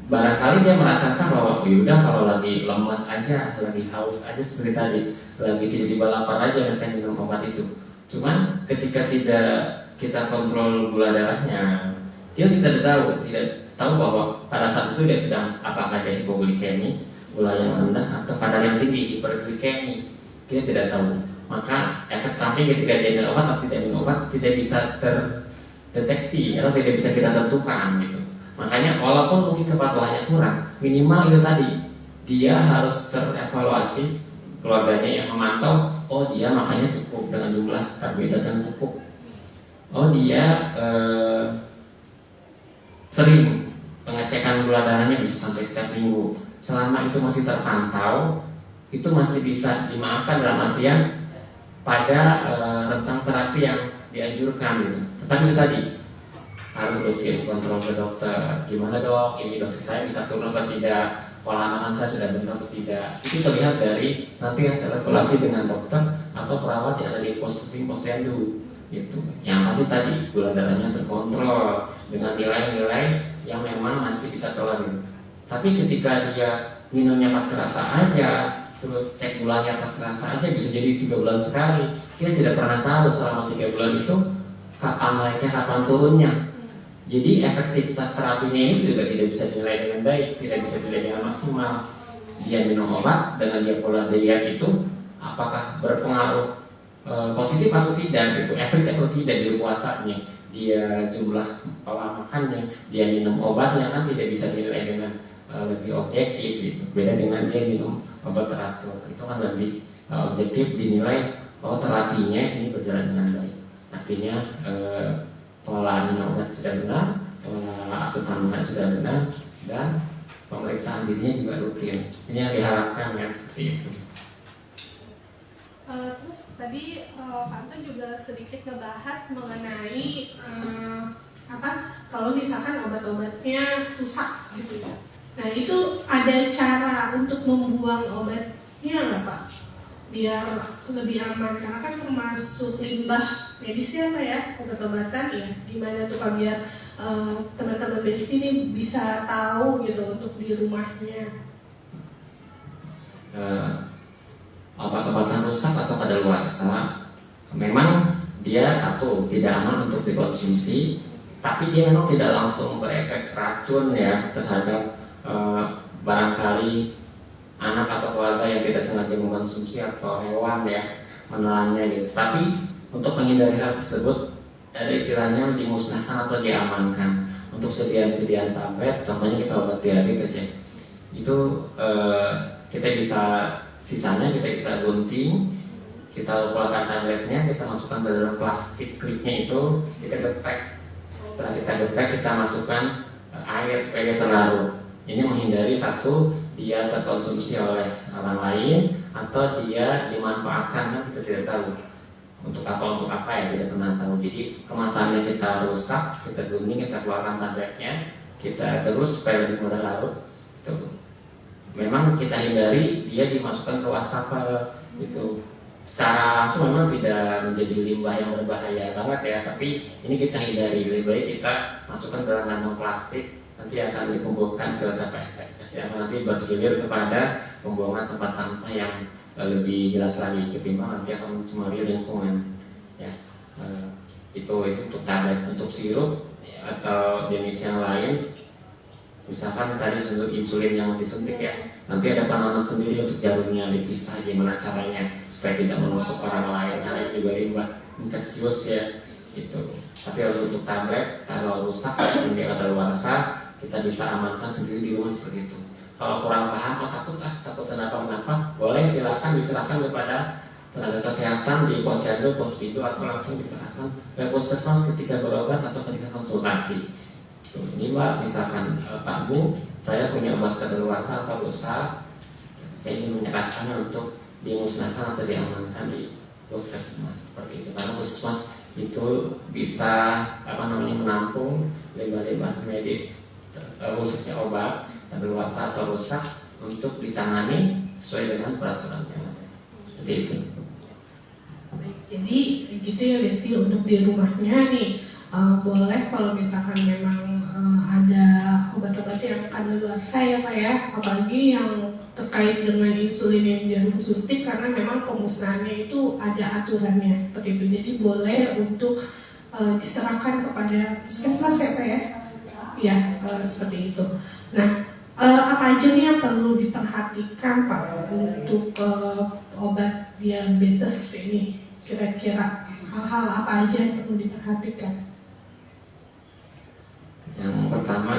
Barangkali dia merasa bahwa yaudah kalau lagi lemas aja, lagi haus aja seperti tadi, lagi tiba-tiba lapar aja saya minum obat itu. Cuman ketika tidak kita kontrol gula darahnya, dia tidak tahu bahwa pada saat itu dia sedang apakah dia hipoglikemi, gula yang rendah, atau kadar yang tinggi, hiperglikemi. Dia tidak tahu. Maka efek samping ketika dia minum obat atau tidak minum obat tidak bisa terdeteksi atau tidak bisa kita tentukan gitu. Makanya walaupun mungkin kepatuhannya kurang, minimal itu tadi dia harus terevaluasi, keluarganya yang memantau. Oh dia makannya cukup dengan jumlah karbohidrat yang cukup. Oh dia sering pengecekan gula darahnya bisa sampai setiap minggu. Selama itu masih terpantau, itu masih bisa dimaafkan dalam artian pada rentang terapi yang dianjurkan gitu. Tetapi itu tadi harus rutin kontrol ke dokter. Gimana dok, ini dosis saya bisa turun atau tidak, pola makan saya sudah benar atau tidak. Itu terlihat dari nanti hasil evaluasi dengan dokter atau perawat yang ada di posyandu gitu. Yang pasti tadi gula darahnya terkontrol dengan nilai-nilai yang memang masih bisa tolerir. Tapi ketika dia minumnya pas kerasa aja, terus cek gulanya pas kerasa aja, bisa jadi 3 bulan sekali. Kita tidak pernah tahu selama 3 bulan itu kapan naiknya, kapan turunnya. Jadi efektivitas terapinya ini juga tidak bisa dinilai dengan baik, tidak bisa dinilai dengan maksimal. Dia minum obat dengan dia pola diet itu apakah berpengaruh positif atau tidak gitu, efektif atau tidak di puasanya, dia jumlah pola makannya, dia minum obatnya kan tidak bisa dinilai dengan lebih objektif gitu. Beda dengan dia minum obat teratur, itu kan lebih objektif dinilai bahwa terapinya ini berjalan dengan baik. Artinya pola minum obat sudah benar, pola asupan makanan sudah benar, dan pemeriksaan dirinya juga rutin. Ini yang diharapkan kan seperti itu. Terus tadi Pak Anton juga sedikit ngebahas mengenai kalau misalkan obat-obatnya rusak gitu ya. Nah itu ada cara untuk membuang obatnya nggak Pak? Biar lebih aman, karena kan termasuk limbah medis ya Pak ya, obat-obatan ya. Gimana tuh Pak biar teman-teman Besti ini bisa tahu gitu untuk di rumahnya. Obat-obatan rusak atau kadaluarsa memang dia satu tidak aman untuk dikonsumsi, tapi dia memang tidak langsung berefek racun ya terhadap barangkali anak atau keluarga yang tidak sengaja mengkonsumsi atau hewan ya. menelannya gitu. Tapi untuk menghindari hal tersebut ada istilahnya dimusnahkan atau diamankan. Untuk sediaan tablet, contohnya kita obat diabetes ya, itu kita bisa sisanya kita bisa gunting, kita keluarkan tabletnya, kita masukkan ke dalam plastik klipnya itu, kita geprek. Setelah kita geprek, kita masukkan air supaya dia terlarut. Ini menghindari satu, dia terkonsumsi oleh orang lain atau dia dimanfaatkan, kan kita tidak tahu untuk apa ya, tidak pernah tahu. Jadi kemasannya kita rusak, kita gunting, kita keluarkan tabletnya, kita terus supaya lebih mudah larut. Itu memang kita hindari dia dimasukkan ke wastafel itu. Secara langsung memang tidak menjadi limbah yang berbahaya banget ya, tapi ini kita hindari. Lebih baik kita masukkan ke dalam kantong plastik, nanti akan dikumpulkan ke TPS yang nanti bergilir kepada pembuangan tempat sampah yang lebih jelas lagi ketimbang nanti akan mencemari lingkungan ya. Itu untuk tablet. Untuk sirup atau jenis yang lain, misalkan tadi insulin yang disuntik ya, nanti ada penanganan sendiri untuk jarumnya, dipisah gimana caranya supaya tidak menusuk orang lain, karena itu juga limbah infeksius ya itu. Tapi kalau untuk tablet, kalau rusak ini kadaluarsa, kita bisa amankan sendiri di rumah seperti itu. Kalau kurang paham, takut kenapa, boleh silakan diserahkan kepada tenaga kesehatan di posyandu, posbidu, atau langsung diserahkan ke puskesmas ketika berobat atau ketika konsultasi. Tuh, ini Mbak, misalkan Pak Bu, saya punya obat kadaluarsa atau rusak, saya ingin menyerahkannya untuk dimusnahkan atau diamankan di puskesmas seperti itu. Karena puskesmas itu bisa menampung limbah-limbah medis, khususnya obat kadaluarsa atau rusak, untuk ditangani sesuai dengan peraturan yang ada. Seperti itu. Baik, jadi gitu ya Besti, untuk di rumahnya nih boleh kalau misalkan memang ada obat-obat yang kadaluarsa ya Pak ya, apalagi yang terkait dengan insulin yang jarum suntik, karena memang pemusnahannya itu ada aturannya seperti itu. Jadi boleh untuk diserahkan kepada puskesmas ya Pak ya. Ya, seperti itu. Nah, apa aja nih yang perlu diperhatikan Pak untuk obat diabetes ini? Kira-kira hal-hal apa aja yang perlu diperhatikan? Yang pertama,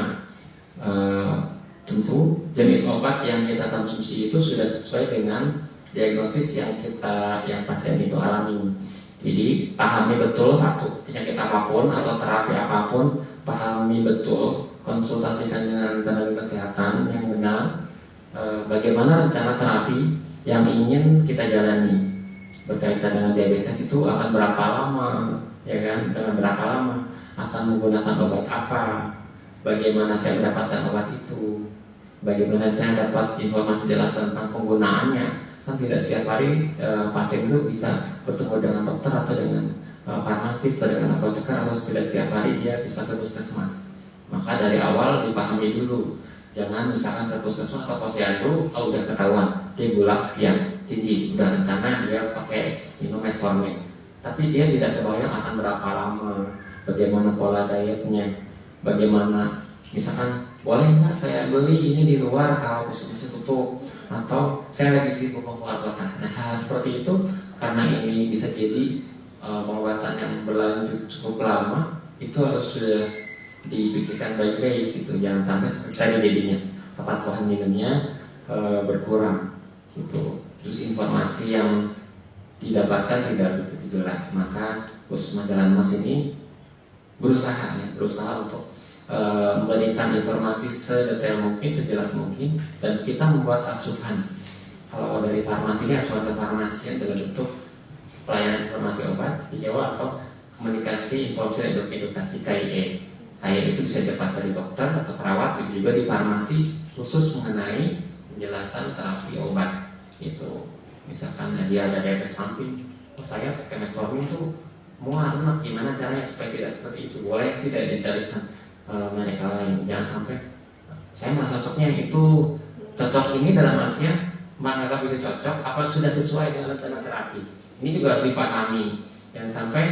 tentu jenis obat yang kita konsumsi itu sudah sesuai dengan diagnosis yang pasien itu alami. Jadi pahami betul satu, penyakit apapun atau terapi apapun, pahami betul, konsultasikan dengan tenaga kesehatan yang benar, bagaimana rencana terapi yang ingin kita jalani. Berkaitan dengan diabetes itu akan berapa lama, ya kan? Dengan berapa lama akan menggunakan obat apa, bagaimana saya mendapatkan obat itu, bagaimana saya dapat informasi jelas tentang penggunaannya. Kan tidak setiap hari pasien itu bisa bertemu dengan dokter atau dengan farmasi atau dengan apoteker, atau tidak setiap hari dia bisa ke puskesmas. Maka dari awal dipahami dulu, jangan misalkan ke puskesmas atau posyandu kalau udah ketahuan dia gula sekian tinggi, udah rencana dia pakai minum metformin, tapi dia tidak kebayang akan berapa lama, bagaimana pola dietnya, bagaimana misalkan boleh nggak saya beli ini di luar kalau puskesmas tutup, atau saya lagi sibuk keluar kota. Nah, hal seperti itu karena ini bisa jadi pengobatan yang berlanjut cukup lama, itu harus sudah dipikirkan baik-baik gitu. Jangan sampai seperti tadi jadinya kepatuhan minumnya berkurang gitu. Terus informasi yang didapatkan tidak begitu jelas. Maka Puskesmas Jalan Mas ini berusaha untuk memberikan informasi sedetail mungkin, sejelas mungkin, dan kita membuat asuhan. Kalau dari farmasi ini asuhan ke farmasi dalam bentuk pelayanan informasi obat, atau komunikasi informasi dan edukasi KIE. KIE itu bisa dapat dari dokter atau perawat, bisa juga di farmasi khusus mengenai penjelasan terapi obat. Itu misalkan dia ada efek samping, saya pakai metformin itu mual, gimana caranya supaya tidak seperti itu? Boleh tidak dicarikan mereka lain. Jangan sampai saya merasa cocoknya itu cocok ini dalam artian menganggap itu cocok apa sudah sesuai dengan rencana terapi. Ini juga harus dipahami. Jangan sampai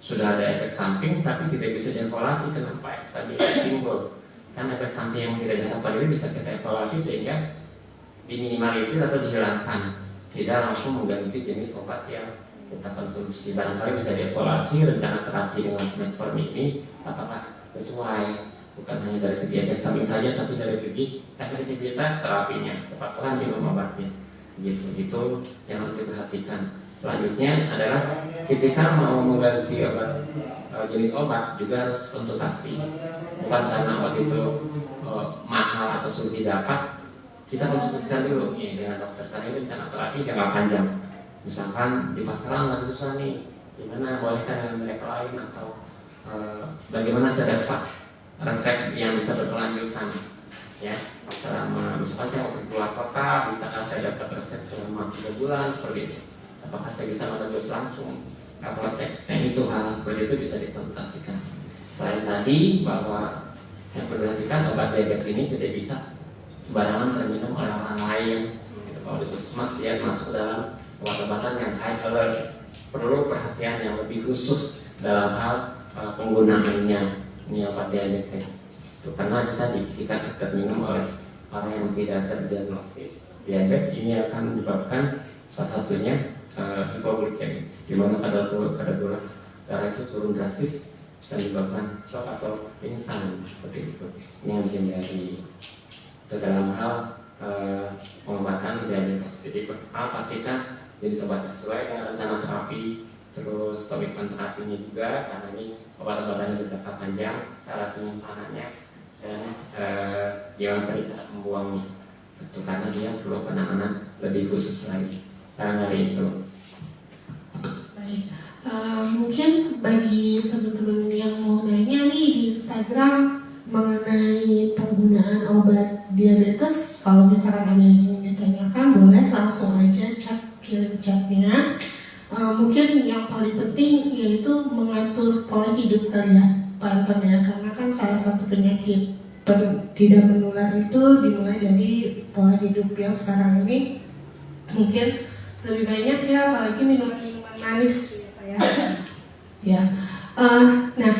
sudah ada efek samping tapi tidak bisa dievaluasi kenapa efek samping timbul. Kan efek samping yang tidak diharapkan itu bisa kita evaluasi sehingga diminimalisir atau dihilangkan, tidak langsung mengganti jenis obat yang kita konsumsi. Barangkali bisa dievaluasi rencana terapi dengan metformin ini apakah sesuai, bukan hanya dari segi efek samping saja, tapi dari segi efektivitas terapinya, kepatuhan minum obatnya. Gitu yang harus diperhatikan. Selanjutnya adalah ketika mau mengganti obat, jenis obat juga harus konsultasi. Bukan karena obat itu mahal atau sulit didapat, kita konsultasikan dulu dengan dokter, karena ini rencana terapi jangka panjang. Misalkan di pasaran lagi susah nih, gimana bolehkah dengan mereka lain, atau bagaimana saya dapat resep yang bisa berkelanjutan, ya, selama misalkan saya mau keluar kota, bisakah saya dapat resep selama 3 bulan seperti itu, apakah saya bisa menebus langsung, apotek, dan itu hal seperti itu bisa dikonsultasikan. Selain tadi bahwa yang perlu diperhatikan, obat diabetes ini tidak bisa sembarangan terminum oleh orang lain. Kalau di puskesmas dia masuk dalam obat-obatan yang high alert, perlu perhatian yang lebih khusus dalam hal penggunaannya ini obat diabetes. Itu karena tadi jika terminum oleh orang yang tidak terdiagnosis diabetes, ini akan menyebabkan salah satunya hipoglikemi, di mana kadar gula darah itu turun drastis, bisa menyebabkan shock atau pingsan seperti itu. Ini yang dihindari. Itu dalam hal pengobatan diabetes. Jadi pastikan jenis obat sesuai dengan rencana terapi, terus komitmen terapinya juga, karena ini obat-obatannya berjangka panjang, cara penyimpanannya, dan jangan tadi cara membuangnya. Itu karena dia perlu penanganan lebih khusus lagi. Karena dari itu. Baik, mungkin bagi teman-teman yang mau nanya nih di Instagram mengenai penggunaan obat diabetes, kalau misalkan ada yang ingin ditanyakan, boleh langsung aja kirim chatnya. Mungkin yang paling penting yaitu mengatur pola hidup kalian, Pak Anton, ya, karena kan salah satu penyakit tidak menular itu dimulai dari pola hidup yang sekarang ini mungkin lebih banyak ya, apalagi minuman-minuman manis gitu ya. Ya, nah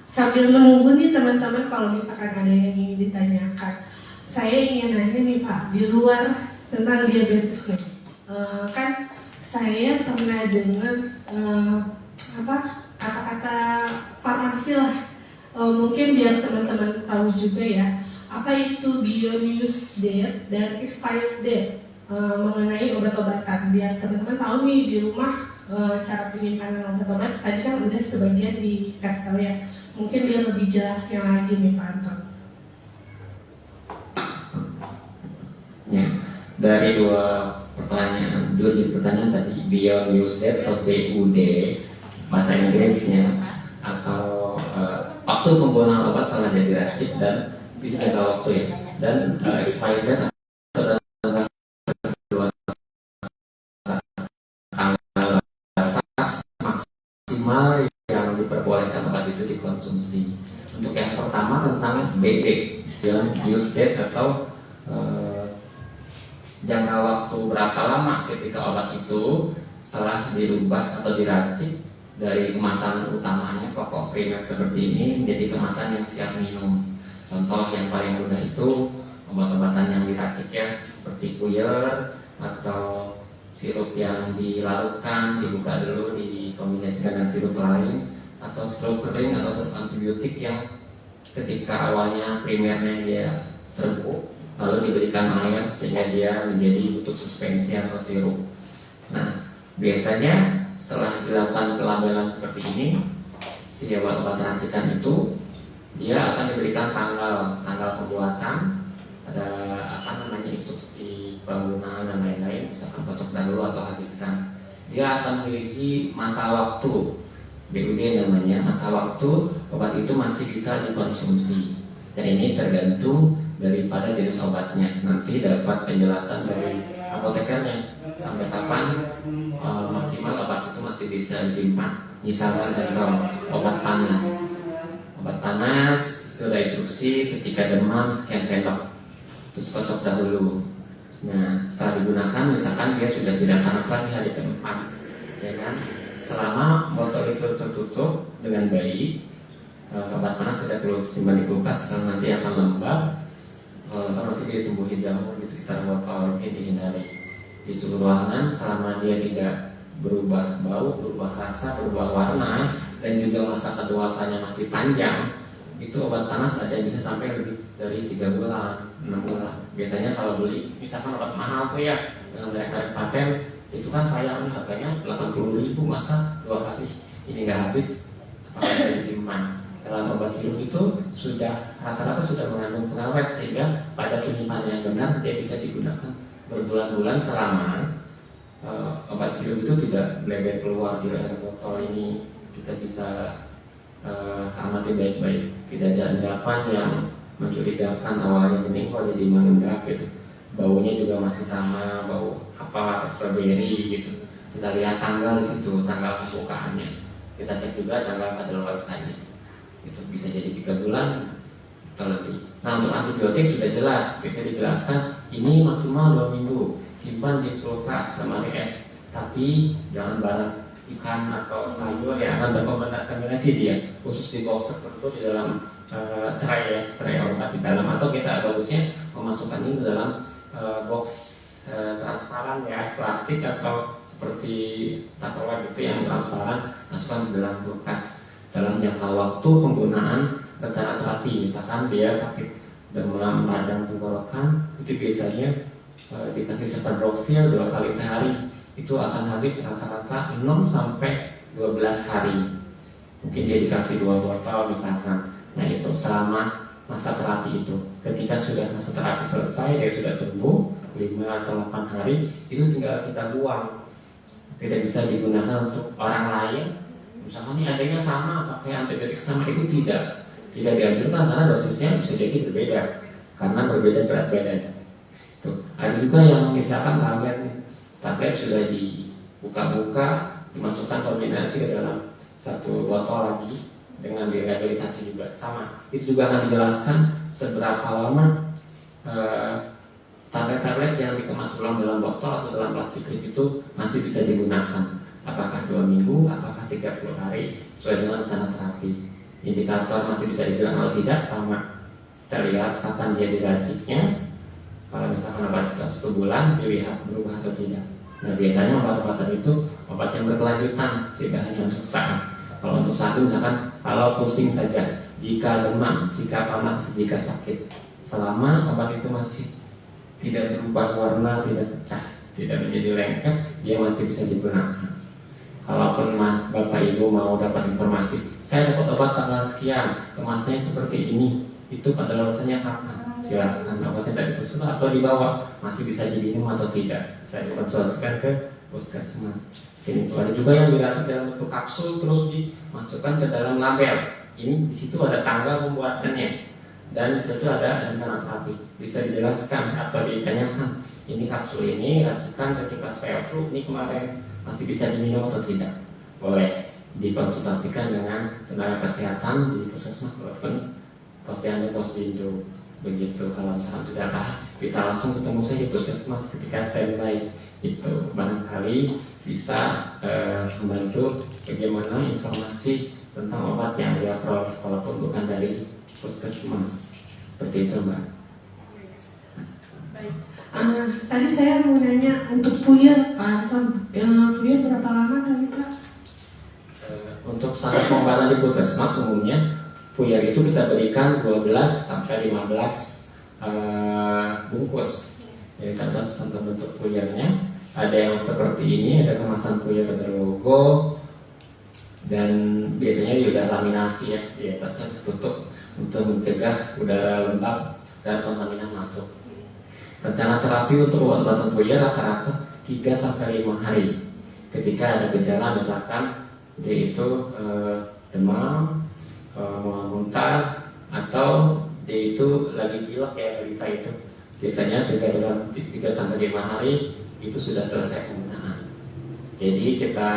sambil menunggu nih teman-teman, kalau misalkan ada yang ingin ditanyakan, saya ingin nanya nih Pak, di luar tentang diabetes nih, kan saya pernah dengar kata-kata farmasi lah, mungkin biar teman-teman tahu juga ya, apa itu beyond use date dan expired date mengenai obat-obatan, biar teman-teman tahu nih di rumah cara penyimpanan obat-obat. Tadi kan udah sebagian dikasih tahu ya, mungkin biar lebih jelasnya lagi nih Pak Anton. Ya, dari dua jenis pertanyaan tadi, beyond use date atau BUD bahasa Inggrisnya, atau waktu penggunaan obat setelah jadi racik, dan itu jangka waktu ya, dan expired date atau tanggal batas maksimal yang diperbolehkan obat itu dikonsumsi. Untuk yang pertama tentang BD, beyond use date atau jangka waktu berapa lama ketika obat itu setelah dirubah atau diracik dari kemasan utamanya pokok primer seperti ini menjadi kemasan yang siap minum. Contoh yang paling mudah itu obat-obatan yang diracik ya, seperti puyer atau sirup yang dilarutkan, dibuka dulu, dikombinasikan dengan sirup lain, atau sirup kering atau sirup antibiotik yang ketika awalnya primernya dia serbuk lalu diberikan air sehingga dia menjadi bentuk suspensi atau sirup. Nah, biasanya setelah dilakukan pelabelan seperti ini, si obat-obat racikan itu dia akan diberikan tanggal pembuatan, ada instruksi penggunaan dan lain-lain, misalkan kocok dahulu atau habiskan. Dia akan memiliki masa waktu, BUD namanya, masa waktu obat itu masih bisa dikonsumsi. Dan ini tergantung daripada jenis obatnya. Nanti dapat penjelasan dari apotekernya sampai kapan maksimal obat itu masih bisa disimpan. Misalkan contoh obat panas itu ada instruksi ketika demam sekian sendok, terus kocok dahulu. Nah, setelah digunakan misalkan dia sudah tidak panas lagi hari ke-4, ya kan? Selama botol itu tertutup dengan baik, obat panas tidak perlu simpan di kulkas karena nanti akan lembab. Nanti dia tumbuhin jamur di sekitar botol, ini dihindari. Di suhu ruangan selama dia tidak berubah bau, berubah rasa, berubah warna, dan juga masa kedaluarsanya masih panjang, itu obat panas ada yang bisa sampai lebih dari 3 bulan, 6 bulan. Biasanya kalau beli, misalkan obat mahal tuh ya, dengan merek paten, itu kan sayang harganya 80.000, masa 2 hari ini nggak habis, apakah bisa disimpan? Dalam obat sirup itu sudah rata-rata sudah mengandung pengawet, sehingga pada penyimpanan yang benar dia bisa digunakan berbulan-bulan selama obat sirup itu tidak melebar keluar di air botol ini. Kita bisa amati baik-baik, tidak ada endapan yang mencurigakan. Awalnya bening kok jadi mengendap gitu, baunya juga masih sama, bau apa atau strawberry gitu. Kita lihat tanggal di situ, tanggal pembukaannya, kita cek juga tanggal kadaluarsanya, itu bisa jadi 3 bulan atau lebih. Nah, untuk antibiotik sudah jelas, bisa dijelaskan ini maksimal 2 minggu, simpan di kulkas lemari es, tapi jangan barang ikan atau sayur ya, nanti terkontaminasi dia, khusus di box tertentu di dalam tray obat di dalam, atau kita bagusnya memasukkan ini ke dalam box transparan ya, plastik atau seperti Tupperware itu yang transparan, masukkan ke dalam kulkas. Dalam jangka waktu penggunaan rencana terapi, misalkan dia sakit demam, radang tenggorokan, itu biasanya dikasih Cefadroxil 2 kali sehari, itu akan habis rata-rata 6 sampai 12 hari. Mungkin dia dikasih 2 botol misalkan. Nah, itu selama masa terapi itu. Ketika sudah masa terapi selesai, dia sudah sembuh 5 atau 8 hari, itu tinggal kita buang. Tidak bisa digunakan untuk orang lain. Misalkan ini adanya sama, pakai antibiotik sama, itu tidak dianjurkan karena dosisnya bisa jadi berbeda karena berbeda berat badan. Tuh, ada juga yang misalkan tablet sudah dibuka-buka, dimasukkan kombinasi ke dalam 1 botol lagi dengan dilabellisasi juga sama. Itu juga akan dijelaskan seberapa lama tablet-tablet yang dikemas ulang dalam botol atau dalam plastik itu masih bisa digunakan. Apakah 2 minggu, apakah 30 hari, sesuai dengan rencana terapi. Indikator masih bisa dibilang atau tidak sama. Terlihat kapan dia diraciknya. Kalau misalkan obat itu 1 bulan, dilihat berubah atau tidak. Nah, biasanya obat-obatan itu obat yang berkelanjutan, tidak hanya untuk saat. Kalau untuk saat misalkan kalau pusing saja, jika demam, jika panas, jika sakit, selama obat itu masih tidak berubah warna, tidak pecah, tidak menjadi lengket, dia masih bisa digunakan. Kalaupun Bapak Ibu mau dapat informasi, saya dapat obat tanggal sekian, kemasnya seperti ini, itu kadaluarsanya kapan? Silakan obatnya dari puskesmas atau dibawa, masih bisa diminum atau tidak. Saya konsultasikan ke puskesmas. Ini ada juga yang diracik dalam bentuk kapsul terus dimasukkan ke dalam label. Ini di situ ada tanggal pembuatannya dan di situ ada rencana terapi. Bisa dijelaskan atau ditanyakan, ini kapsul ini racikan ketika saya flu, ini kemarin masih bisa diminum atau tidak. Boleh dikonsultasikan dengan tenaga kesehatan di puskesmas walaupun posyandu posdindo. Begitu. Kalau misalkan tidak paham, bisa langsung ketemu saya di puskesmas ketika standby. Itu barangkali bisa membantu bagaimana informasi tentang obat yang dia peroleh walaupun bukan dari puskesmas. Seperti itu, Mbak. Baik. Tadi saya mau nanya untuk puyel, Pak Anton. Puyel berapa lama tadi, Pak? Untuk saat pengobatan di puskesmas umumnya puyel itu kita berikan 12 sampai 15 bungkus. Jadi contoh bentuk puyelnya ada yang seperti ini, ada kemasan puyel berlogo dan biasanya dia udah laminasi ya, di atasnya tertutup untuk mencegah udara lembab dan kontaminan masuk. Rencana terapi untuk obat-obatan puyel rata-rata 3 sampai 5 hari. Ketika ada gejala misalkan dia itu demam, muntah, atau dia itu lagi pilek ya, berita itu biasanya 3 sampai 5 hari itu sudah selesai penggunaan. Jadi kita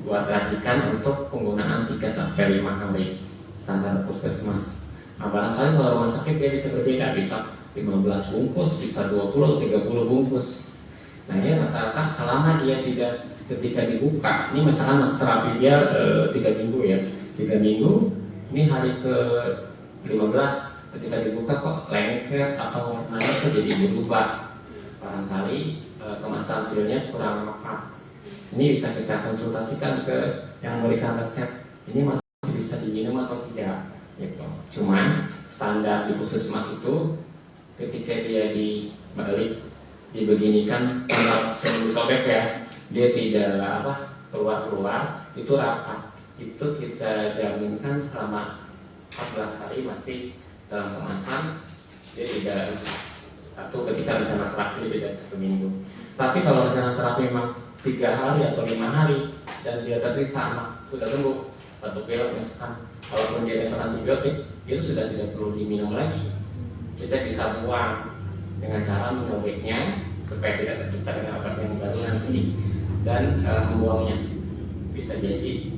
buat racikan untuk penggunaan 3 sampai 5 hari standar puskesmas. Nah, barangkali kalau rumah sakit dia bisa berbeda, bisa 15 bungkus, bisa 20 atau 30 bungkus. Nah, ini rata-rata selama dia tidak, ketika dibuka, ini misalkan masa terapi dia 3 minggu ya, 3 minggu, ini hari ke 15, ketika dibuka kok lengket atau warnanya itu jadi berubah, barangkali kemasan silnya kurang rapat. Ini bisa kita konsultasikan ke yang memberikan resep. Ini masih bisa diminum atau tidak, gitu. Cuman standar di puskesmas itu ketika dia dibalik dibeginikan sebelum sobek ya, dia tidak keluar itu rapat, itu kita jaminkan selama 14 hari masih dalam kemasan, dia tidak rusak. Atau ketika rencana terapi beda 1 minggu. Tapi kalau rencana terapi memang 3 hari atau 5 hari dan dia tersisa anak sudah sembuh, batuk pilek misalkan, walaupun dia dapat antibiotik, itu sudah tidak perlu diminum lagi. Kita bisa buang dengan cara menobeknya supaya tidak tercipta dengan obat yang baru nanti, dan membuangnya bisa jadi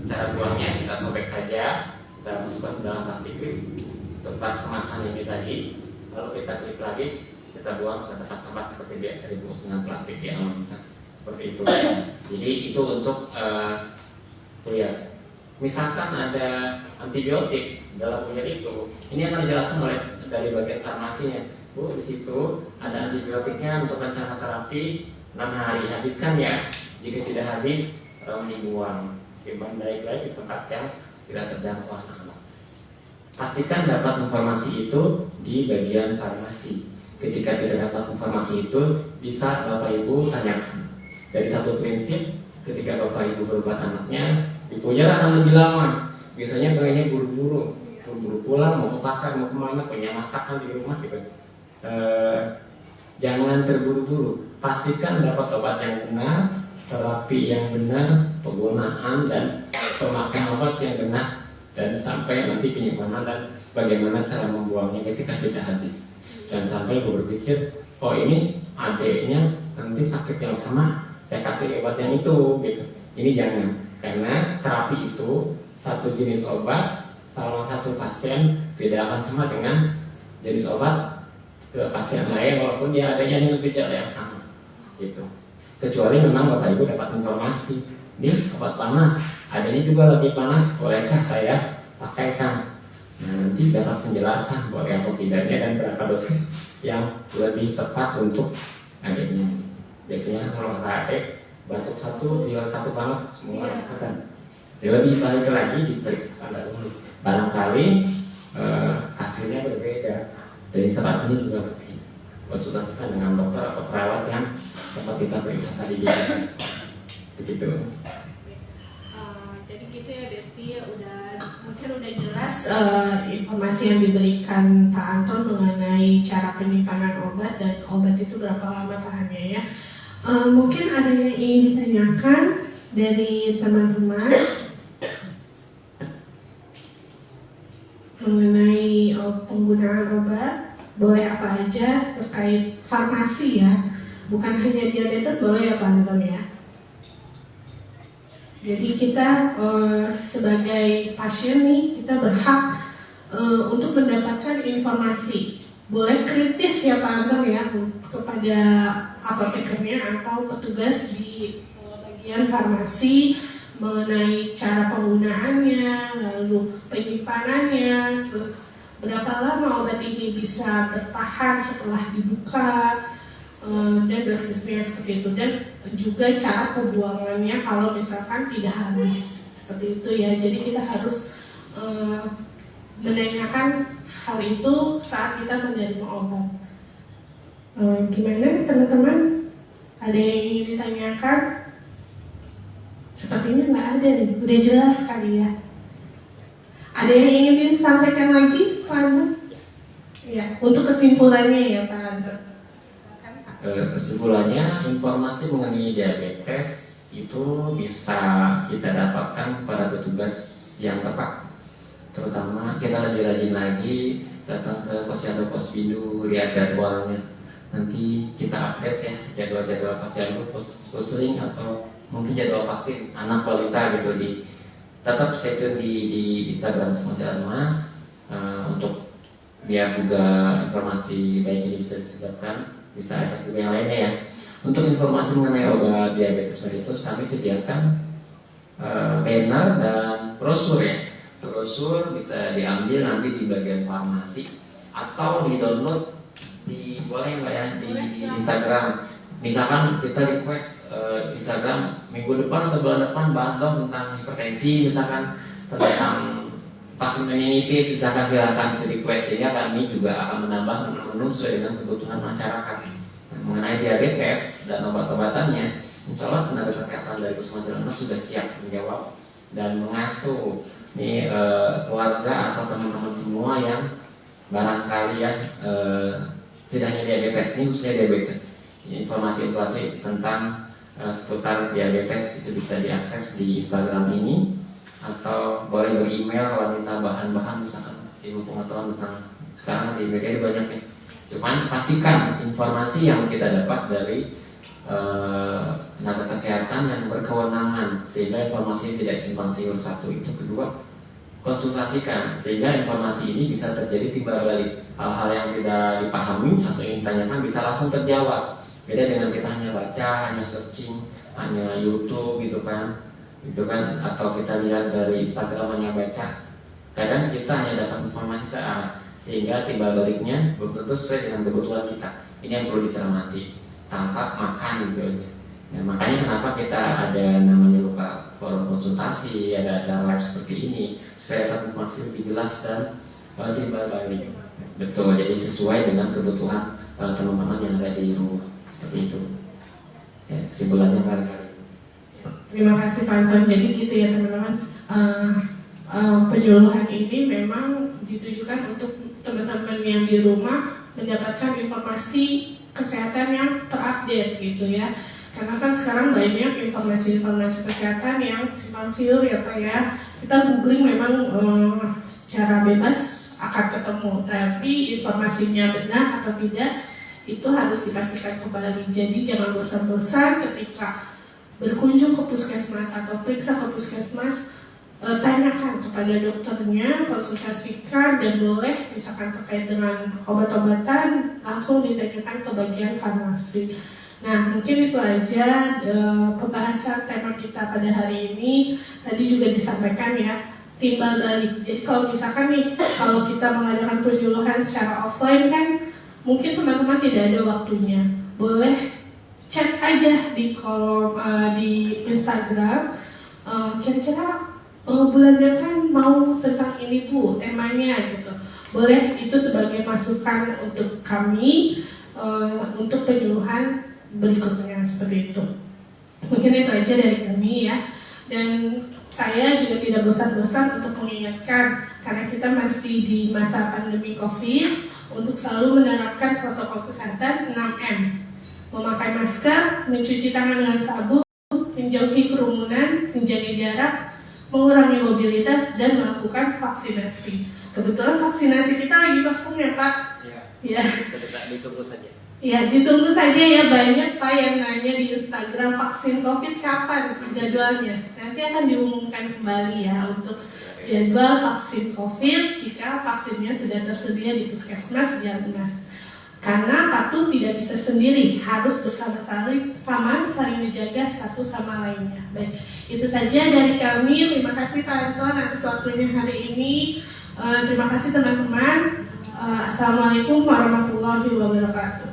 cara buangnya kita sobek saja, kita masukkan ke dalam plastik tempat kemasan yang tadi, lalu kita klik lagi, kita buang ke tempat sampah seperti biasa dibungkus dengan plastik yang seperti itu. Jadi itu untuk kuliah. Misalkan ada antibiotik dalam kuliah itu, ini akan dijelaskan oleh dari bagian farmasinya. Bu, di situ ada antibiotiknya untuk rencana terapi 6 hari, habiskan ya. Jika tidak habis, dibuang, simpan baik-baik di tempat yang tidak terjangkau anak-anak. Pastikan dapat informasi itu di bagian farmasi. Ketika tidak dapat informasi itu, bisa Bapak Ibu tanyakan. Dari satu prinsip, ketika Bapak Ibu berobat anaknya, dipujar akan lebih lama. Biasanya pengennya buru-buru pulang, mau ke pasar, mau kemana, punya masakan di rumah gitu. Jangan terburu-buru. Pastikan dapat obat yang benar, terapi yang benar, penggunaan dan pemakaian obat yang benar, dan sampai nanti penyimpanan dan bagaimana cara membuangnya ketika sudah habis. Dan sampai ibu berpikir, oh ini adiknya nanti sakit yang sama, saya kasih obat yang itu gitu. Ini jangan, karena terapi itu satu jenis obat salah satu pasien tidak akan sama dengan jenis obat ke pasien lain walaupun dia adanya dengan gejala yang sama gitu. Kecuali memang Bapak Ibu dapat informasi, ini obat panas, adanya juga lagi panas, bolehkah saya pakaikan? Nah, nanti dapat penjelasan boleh atau tidaknya dan berapa dosis yang lebih tepat untuk adiknya. Biasanya kalau adik batuk 1, pilek 1 panas, semua akan. Lebih baik lagi diperiksakan dahulu. Barangkali hasilnya berbeda. Dari saat ini juga berbeda. Konsultasikan dengan dokter atau perawat yang dapat kita periksa tadi di atas. Begitu. Jadi gitu ya Desti, mungkin udah jelas informasi yang diberikan Pak Anton mengenai cara penyimpanan obat dan obat itu berapa lama tahannya ya. Mungkin ada yang ingin ditanyakan dari teman-teman mengenai penggunaan obat, boleh apa aja terkait farmasi ya, bukan hanya diabetes, boleh ya Pak Anton ya. Jadi kita sebagai pasien nih, kita berhak untuk mendapatkan informasi. Boleh kritis ya Pak Anton ya kepada apotekernya atau petugas di bagian farmasi mengenai cara penggunaannya, lalu penyimpanannya, terus berapa lama obat ini bisa bertahan setelah dibuka, dan dosisnya seperti itu, dan juga cara pembuangannya kalau misalkan tidak habis seperti itu ya. Jadi kita harus menanyakan hal itu saat kita menerima obat. Gimana teman-teman? Ada yang ingin ditanyakan? Sepertinya nggak ada nih, udah jelas kali ya. Ada yang ingin disampaikan lagi, Pak Anton? Ya, untuk kesimpulannya ya Pak Anton. Kesimpulannya, informasi mengenai diabetes itu bisa kita dapatkan pada petugas yang tepat. Terutama kita lebih rajin lagi datang ke posyandu Posbindu, lihat jadwalnya. Nanti kita update ya jadwal-jadwal posyandu, pusling atau mungkin jadwal vaksin anak balita gitu. Tetap stay tune di Instagram Semua Mas untuk biar juga informasi baik ini bisa disebarkan, bisa ajak juga yang lainnya ya. Untuk informasi mengenai obat diabetes mellitus kami sediakan banner dan brosur ya. Brosur bisa diambil nanti di bagian farmasi atau di download boleh Mbak ya di Instagram. misalkan kita request Instagram minggu depan atau bulan depan bahas dong tentang hipertensi, misalkan tentang vaksin meningitis, misalkan silakan request, sehingga kami juga akan menambah menu sesuai dengan kebutuhan masyarakat. Mengenai diabetes dan obat-obatannya, insya Allah tenaga kesehatan dari Puskesmas Jalan Mas sudah siap menjawab dan mengasuh keluarga atau teman-teman semua yang barangkali ya tidak hanya diabetes, ini khususnya diabetes. Informasi-informasi tentang seputar diabetes itu bisa diakses di Instagram ini, atau boleh ber-email kalau minta bahan-bahan, misalkan ilmu pengetahuan tentang sekarang di media banyak ya. Cuman pastikan informasi yang kita dapat dari tenaga kesehatan yang berkewenangan, sehingga informasi tidak simpang siur. Satu itu. Kedua, konsultasikan sehingga informasi ini bisa terjadi timbal balik. Hal-hal yang tidak dipahami atau ingin ditanyakan bisa langsung terjawab. Beda dengan kita hanya baca, hanya searching, hanya YouTube gitu kan, atau kita lihat dari Instagram hanya baca. Kadang kita hanya dapat informasi searah, sehingga timbal baliknya belum tentu sesuai dengan kebutuhan kita. Ini yang perlu dicermati. Tangkap, makan gitu aja. Nah, makanya kenapa kita ada namanya buka forum konsultasi, ada acara live seperti ini, supaya dapat informasi lebih jelas dan timbal balik. Betul, jadi sesuai dengan kebutuhan teman-teman yang ada di rumah. Seperti itu. Ya, kesimpulannya kali-kali. Terima kasih Pak Anton. Jadi gitu ya teman-teman. Penyuluhan ini memang ditujukan untuk teman-teman yang di rumah mendapatkan informasi kesehatan yang terupdate gitu ya. Karena kan sekarang banyak informasi-informasi kesehatan yang simpang siur ya Pak ya. Kita googling memang secara bebas akan ketemu, tapi informasinya benar atau tidak itu harus dipastikan kembali. Jadi jangan bosan-bosan ketika berkunjung ke puskesmas atau periksa ke puskesmas, tanyakan kepada dokternya, konsultasikan, dan boleh misalkan terkait dengan obat-obatan langsung ditanyakan ke bagian farmasi. Nah, mungkin itu aja pembahasan tema kita pada hari ini. Tadi juga disampaikan ya, timbal balik. Jadi kalau misalkan nih, kalau kita mengadakan penyuluhan secara offline kan mungkin teman-teman tidak ada waktunya. Boleh chat aja di kolom di Instagram, kira-kira bulan depan mau tentang ini Bu, temanya gitu. Boleh, itu sebagai masukan untuk kami untuk penyuluhan berikutnya seperti itu. Mungkin itu aja dari kami ya. Dan saya juga tidak bosan-bosan untuk mengingatkan, karena kita masih di masa pandemi COVID, untuk selalu menerapkan protokol kesehatan 6M. Memakai masker, mencuci tangan dengan sabun, menjauhi kerumunan, menjaga jarak, mengurangi mobilitas, dan melakukan vaksinasi. Kebetulan vaksinasi kita lagi kosong ya Pak? Ya. Ditunggu saja. Ya, ditunggu saja ya. Banyak Pak yang nanya di Instagram vaksin COVID kapan jadwalnya. Nanti akan diumumkan kembali ya untuk jadwal vaksin COVID jika vaksinnya sudah tersedia di Puskesmas Jalan Mas. Karena patuh tidak bisa sendiri, harus bersama-sama saling menjaga satu sama lainnya. Baik, itu saja dari kami. Terima kasih Pak Anton atas waktunya hari ini. Terima kasih teman-teman. Assalamualaikum warahmatullahi wabarakatuh.